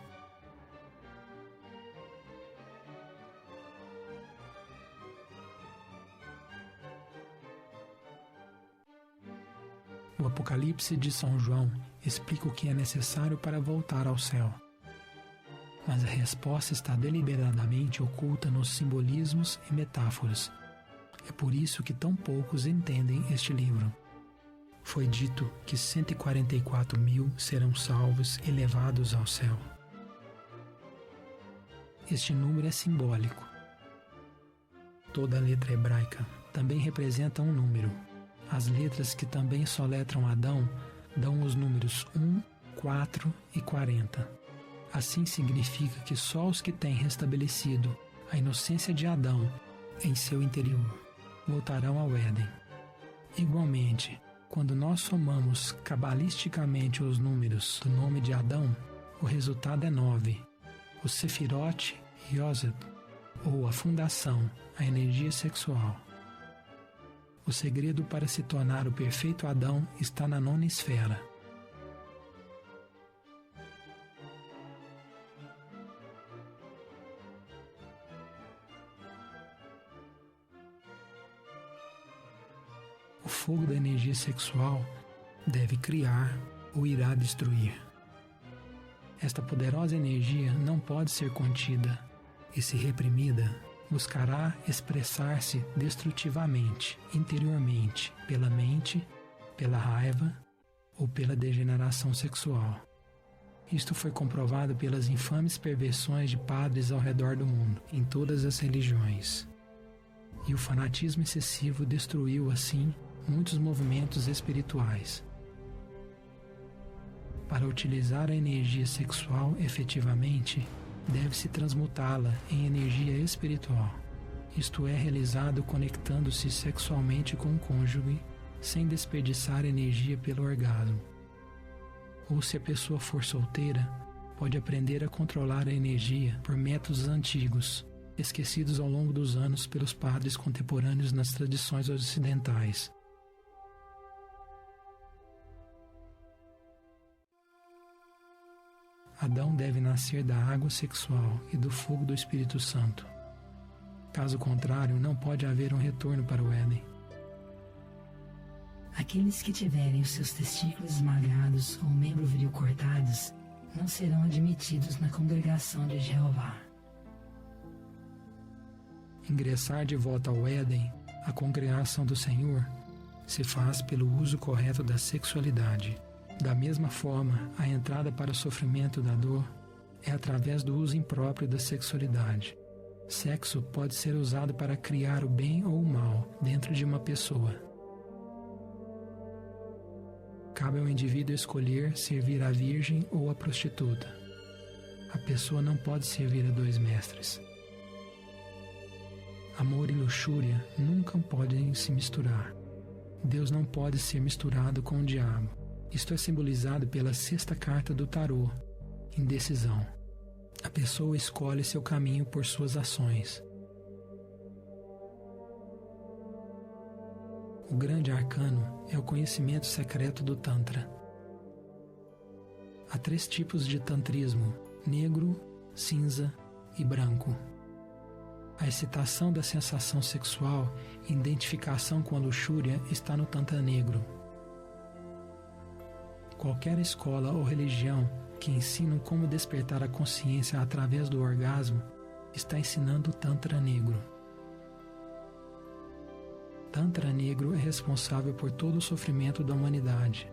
O Apocalipse de São João explica o que é necessário para voltar ao céu. Mas a resposta está deliberadamente oculta nos simbolismos e metáforas. É por isso que tão poucos entendem este livro. Foi dito que 144 mil serão salvos e levados ao céu. Este número é simbólico. Toda letra hebraica também representa um número. As letras que também soletram Adão dão os números 1, 4 e 40. Assim significa que só os que têm restabelecido a inocência de Adão em seu interior voltarão ao Éden. Igualmente, quando nós somamos cabalisticamente os números do nome de Adão, o resultado é 9. O Sefirot Yosed, ou a fundação, a energia sexual. O segredo para se tornar o perfeito Adão está na 9ª esfera. O fogo da energia sexual deve criar ou irá destruir. Esta poderosa energia não pode ser contida e, se reprimida, buscará expressar-se destrutivamente, interiormente, pela mente, pela raiva ou pela degeneração sexual. Isto foi comprovado pelas infames perversões de padres ao redor do mundo, em todas as religiões. E o fanatismo excessivo destruiu, assim, muitos movimentos espirituais. Para utilizar a energia sexual efetivamente, deve-se transmutá-la em energia espiritual. Isto é realizado conectando-se sexualmente com o cônjuge, sem desperdiçar energia pelo orgasmo. Ou, se a pessoa for solteira, pode aprender a controlar a energia por métodos antigos, esquecidos ao longo dos anos pelos padres contemporâneos nas tradições ocidentais. Adão deve nascer da água sexual e do fogo do Espírito Santo. Caso contrário, não pode haver um retorno para o Éden. Aqueles que tiverem os seus testículos esmagados ou membro viril cortados não serão admitidos na congregação de Jeová. Ingressar de volta ao Éden, a congregação do Senhor, se faz pelo uso correto da sexualidade. Da mesma forma, a entrada para o sofrimento da dor é através do uso impróprio da sexualidade. Sexo pode ser usado para criar o bem ou o mal dentro de uma pessoa. Cabe ao indivíduo escolher servir a virgem ou a prostituta. A pessoa não pode servir a dois mestres. Amor e luxúria nunca podem se misturar. Deus não pode ser misturado com o diabo. Isto é simbolizado pela 6ª carta do tarô, indecisão. A pessoa escolhe seu caminho por suas ações. O grande arcano é o conhecimento secreto do Tantra. Há 3 tipos de tantrismo: negro, cinza e branco. A excitação da sensação sexual e identificação com a luxúria está no Tantra Negro. Qualquer escola ou religião que ensinam como despertar a consciência através do orgasmo está ensinando o Tantra Negro. Tantra Negro é responsável por todo o sofrimento da humanidade.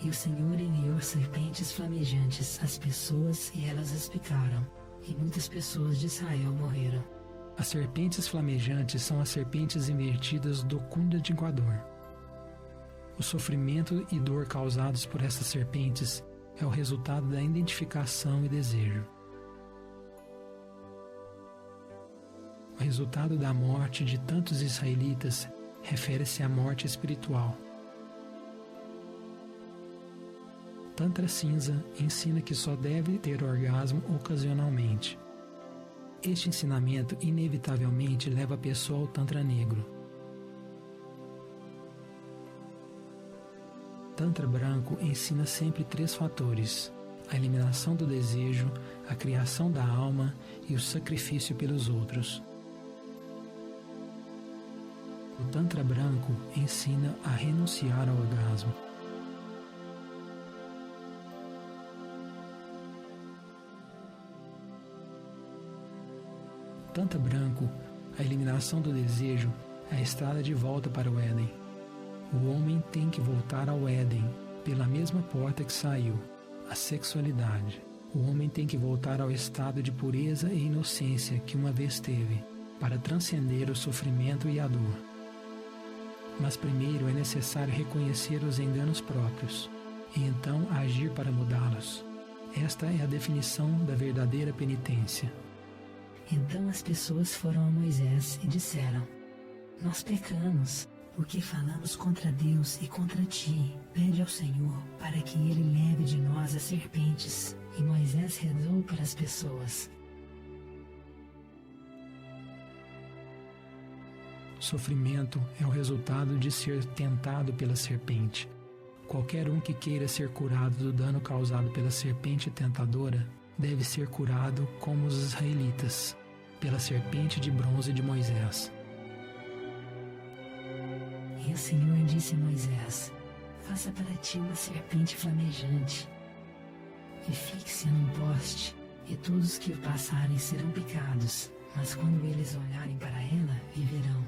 E o Senhor enviou serpentes flamejantes às pessoas e elas as picaram, e muitas pessoas de Israel morreram. As serpentes flamejantes são as serpentes invertidas do Kunda de Equador. O sofrimento e dor causados por essas serpentes é o resultado da identificação e desejo. O resultado da morte de tantos israelitas refere-se à morte espiritual. Tantra Cinza ensina que só deve ter orgasmo ocasionalmente. Este ensinamento inevitavelmente leva a pessoa ao Tantra Negro. Tantra Branco ensina sempre 3 fatores: a eliminação do desejo, a criação da alma e o sacrifício pelos outros. O Tantra Branco ensina a renunciar ao orgasmo. Tantra Branco, a eliminação do desejo, é a estrada de volta para o Éden. O homem tem que voltar ao Éden, pela mesma porta que saiu, a sexualidade. O homem tem que voltar ao estado de pureza e inocência que uma vez teve, para transcender o sofrimento e a dor. Mas primeiro é necessário reconhecer os enganos próprios, e então agir para mudá-los. Esta é a definição da verdadeira penitência. Então as pessoas foram a Moisés e disseram: nós pecamos, porque falamos contra Deus e contra ti. Pede ao Senhor para que ele leve de nós as serpentes. E Moisés rezou para as pessoas. Sofrimento é o resultado de ser tentado pela serpente. Qualquer um que queira ser curado do dano causado pela serpente tentadora deve ser curado como os israelitas, pela serpente de bronze de Moisés. E o Senhor disse a Moisés: faça para ti uma serpente flamejante, e fixe-a num poste, e todos que o passarem serão picados, mas quando eles olharem para ela, viverão.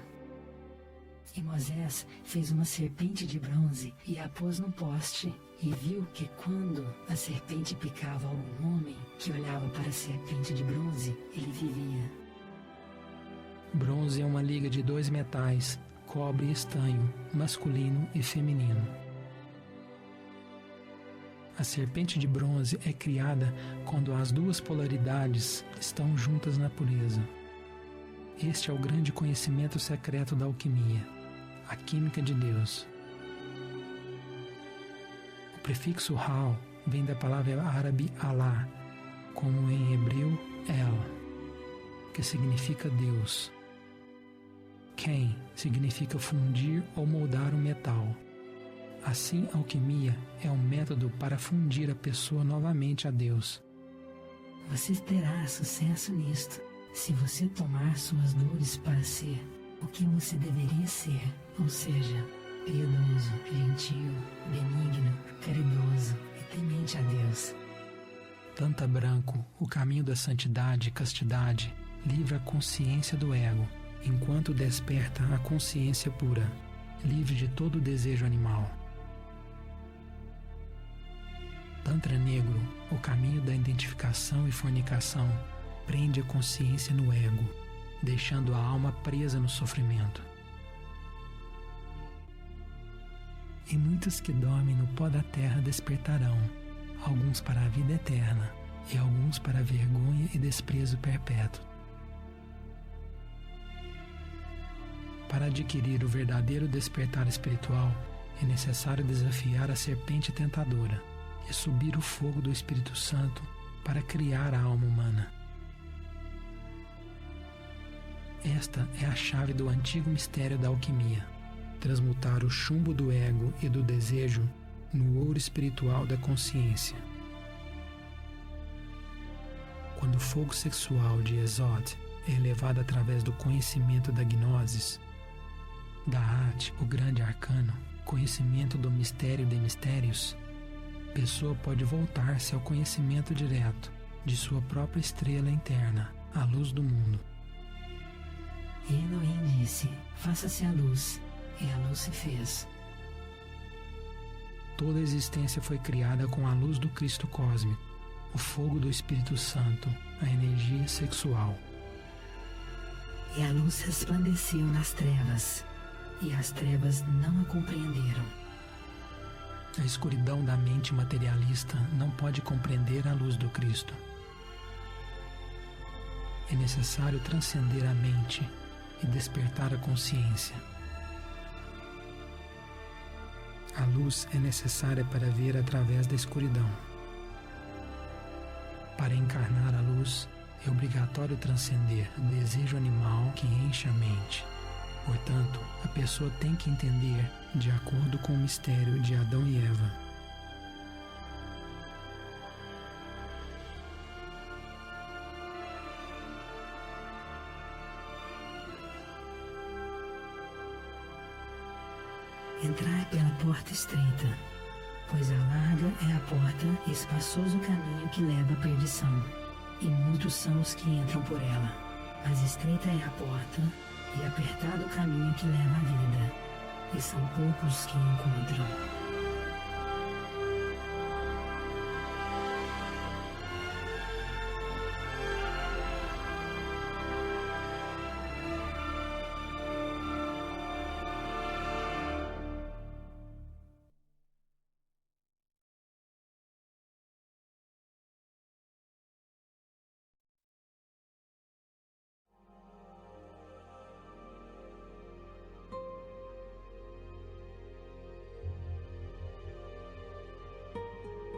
E Moisés fez uma serpente de bronze e a pôs no poste, e viu que quando a serpente picava algum homem que olhava para a serpente de bronze, ele vivia. Bronze é uma liga de 2 metais, cobre e estanho, masculino e feminino. A serpente de bronze é criada quando as 2 polaridades estão juntas na pureza. Este é o grande conhecimento secreto da alquimia, a química de Deus. O prefixo Hal vem da palavra árabe Allah, como em hebreu El, que significa Deus. Ken significa fundir ou moldar o metal. Assim, a alquimia é um método para fundir a pessoa novamente a Deus. Você terá sucesso nisto, se você tomar suas dores para ser o que você deveria ser, ou seja, piedoso, gentil, benigno, caridoso e temente a Deus. Tantra Branco, o caminho da santidade e castidade, livra a consciência do ego, enquanto desperta a consciência pura, livre de todo desejo animal. Tantra Negro, o caminho da identificação e fornicação, prende a consciência no ego, deixando a alma presa no sofrimento. E muitos que dormem no pó da terra despertarão, alguns para a vida eterna e alguns para a vergonha e desprezo perpétuo. Para adquirir o verdadeiro despertar espiritual, é necessário desafiar a serpente tentadora e subir o fogo do Espírito Santo para criar a alma humana. Esta é a chave do antigo mistério da alquimia: transmutar o chumbo do ego e do desejo no ouro espiritual da consciência. Quando o fogo sexual de Yesod é elevado através do conhecimento da gnosis, Da'at, o grande arcano, conhecimento do mistério de mistérios, a pessoa pode voltar-se ao conhecimento direto de sua própria estrela interna, a luz do mundo. E Elohim disse: faça-se a luz, e a luz se fez. Toda a existência foi criada com a luz do Cristo cósmico, o fogo do Espírito Santo, a energia sexual. E a luz resplandeceu nas trevas, e as trevas não a compreenderam. A escuridão da mente materialista não pode compreender a luz do Cristo. É necessário transcender a mente e despertar a consciência. A luz é necessária para ver através da escuridão. Para encarnar a luz, é obrigatório transcender o desejo animal que enche a mente. Portanto, a pessoa tem que entender de acordo com o mistério de Adão e Eva. Entrai pela porta estreita, pois a larga é a porta e espaçoso o caminho que leva à perdição, e muitos são os que entram por ela. Mas estreita é a porta e apertado o caminho que leva à vida, e são poucos que encontram.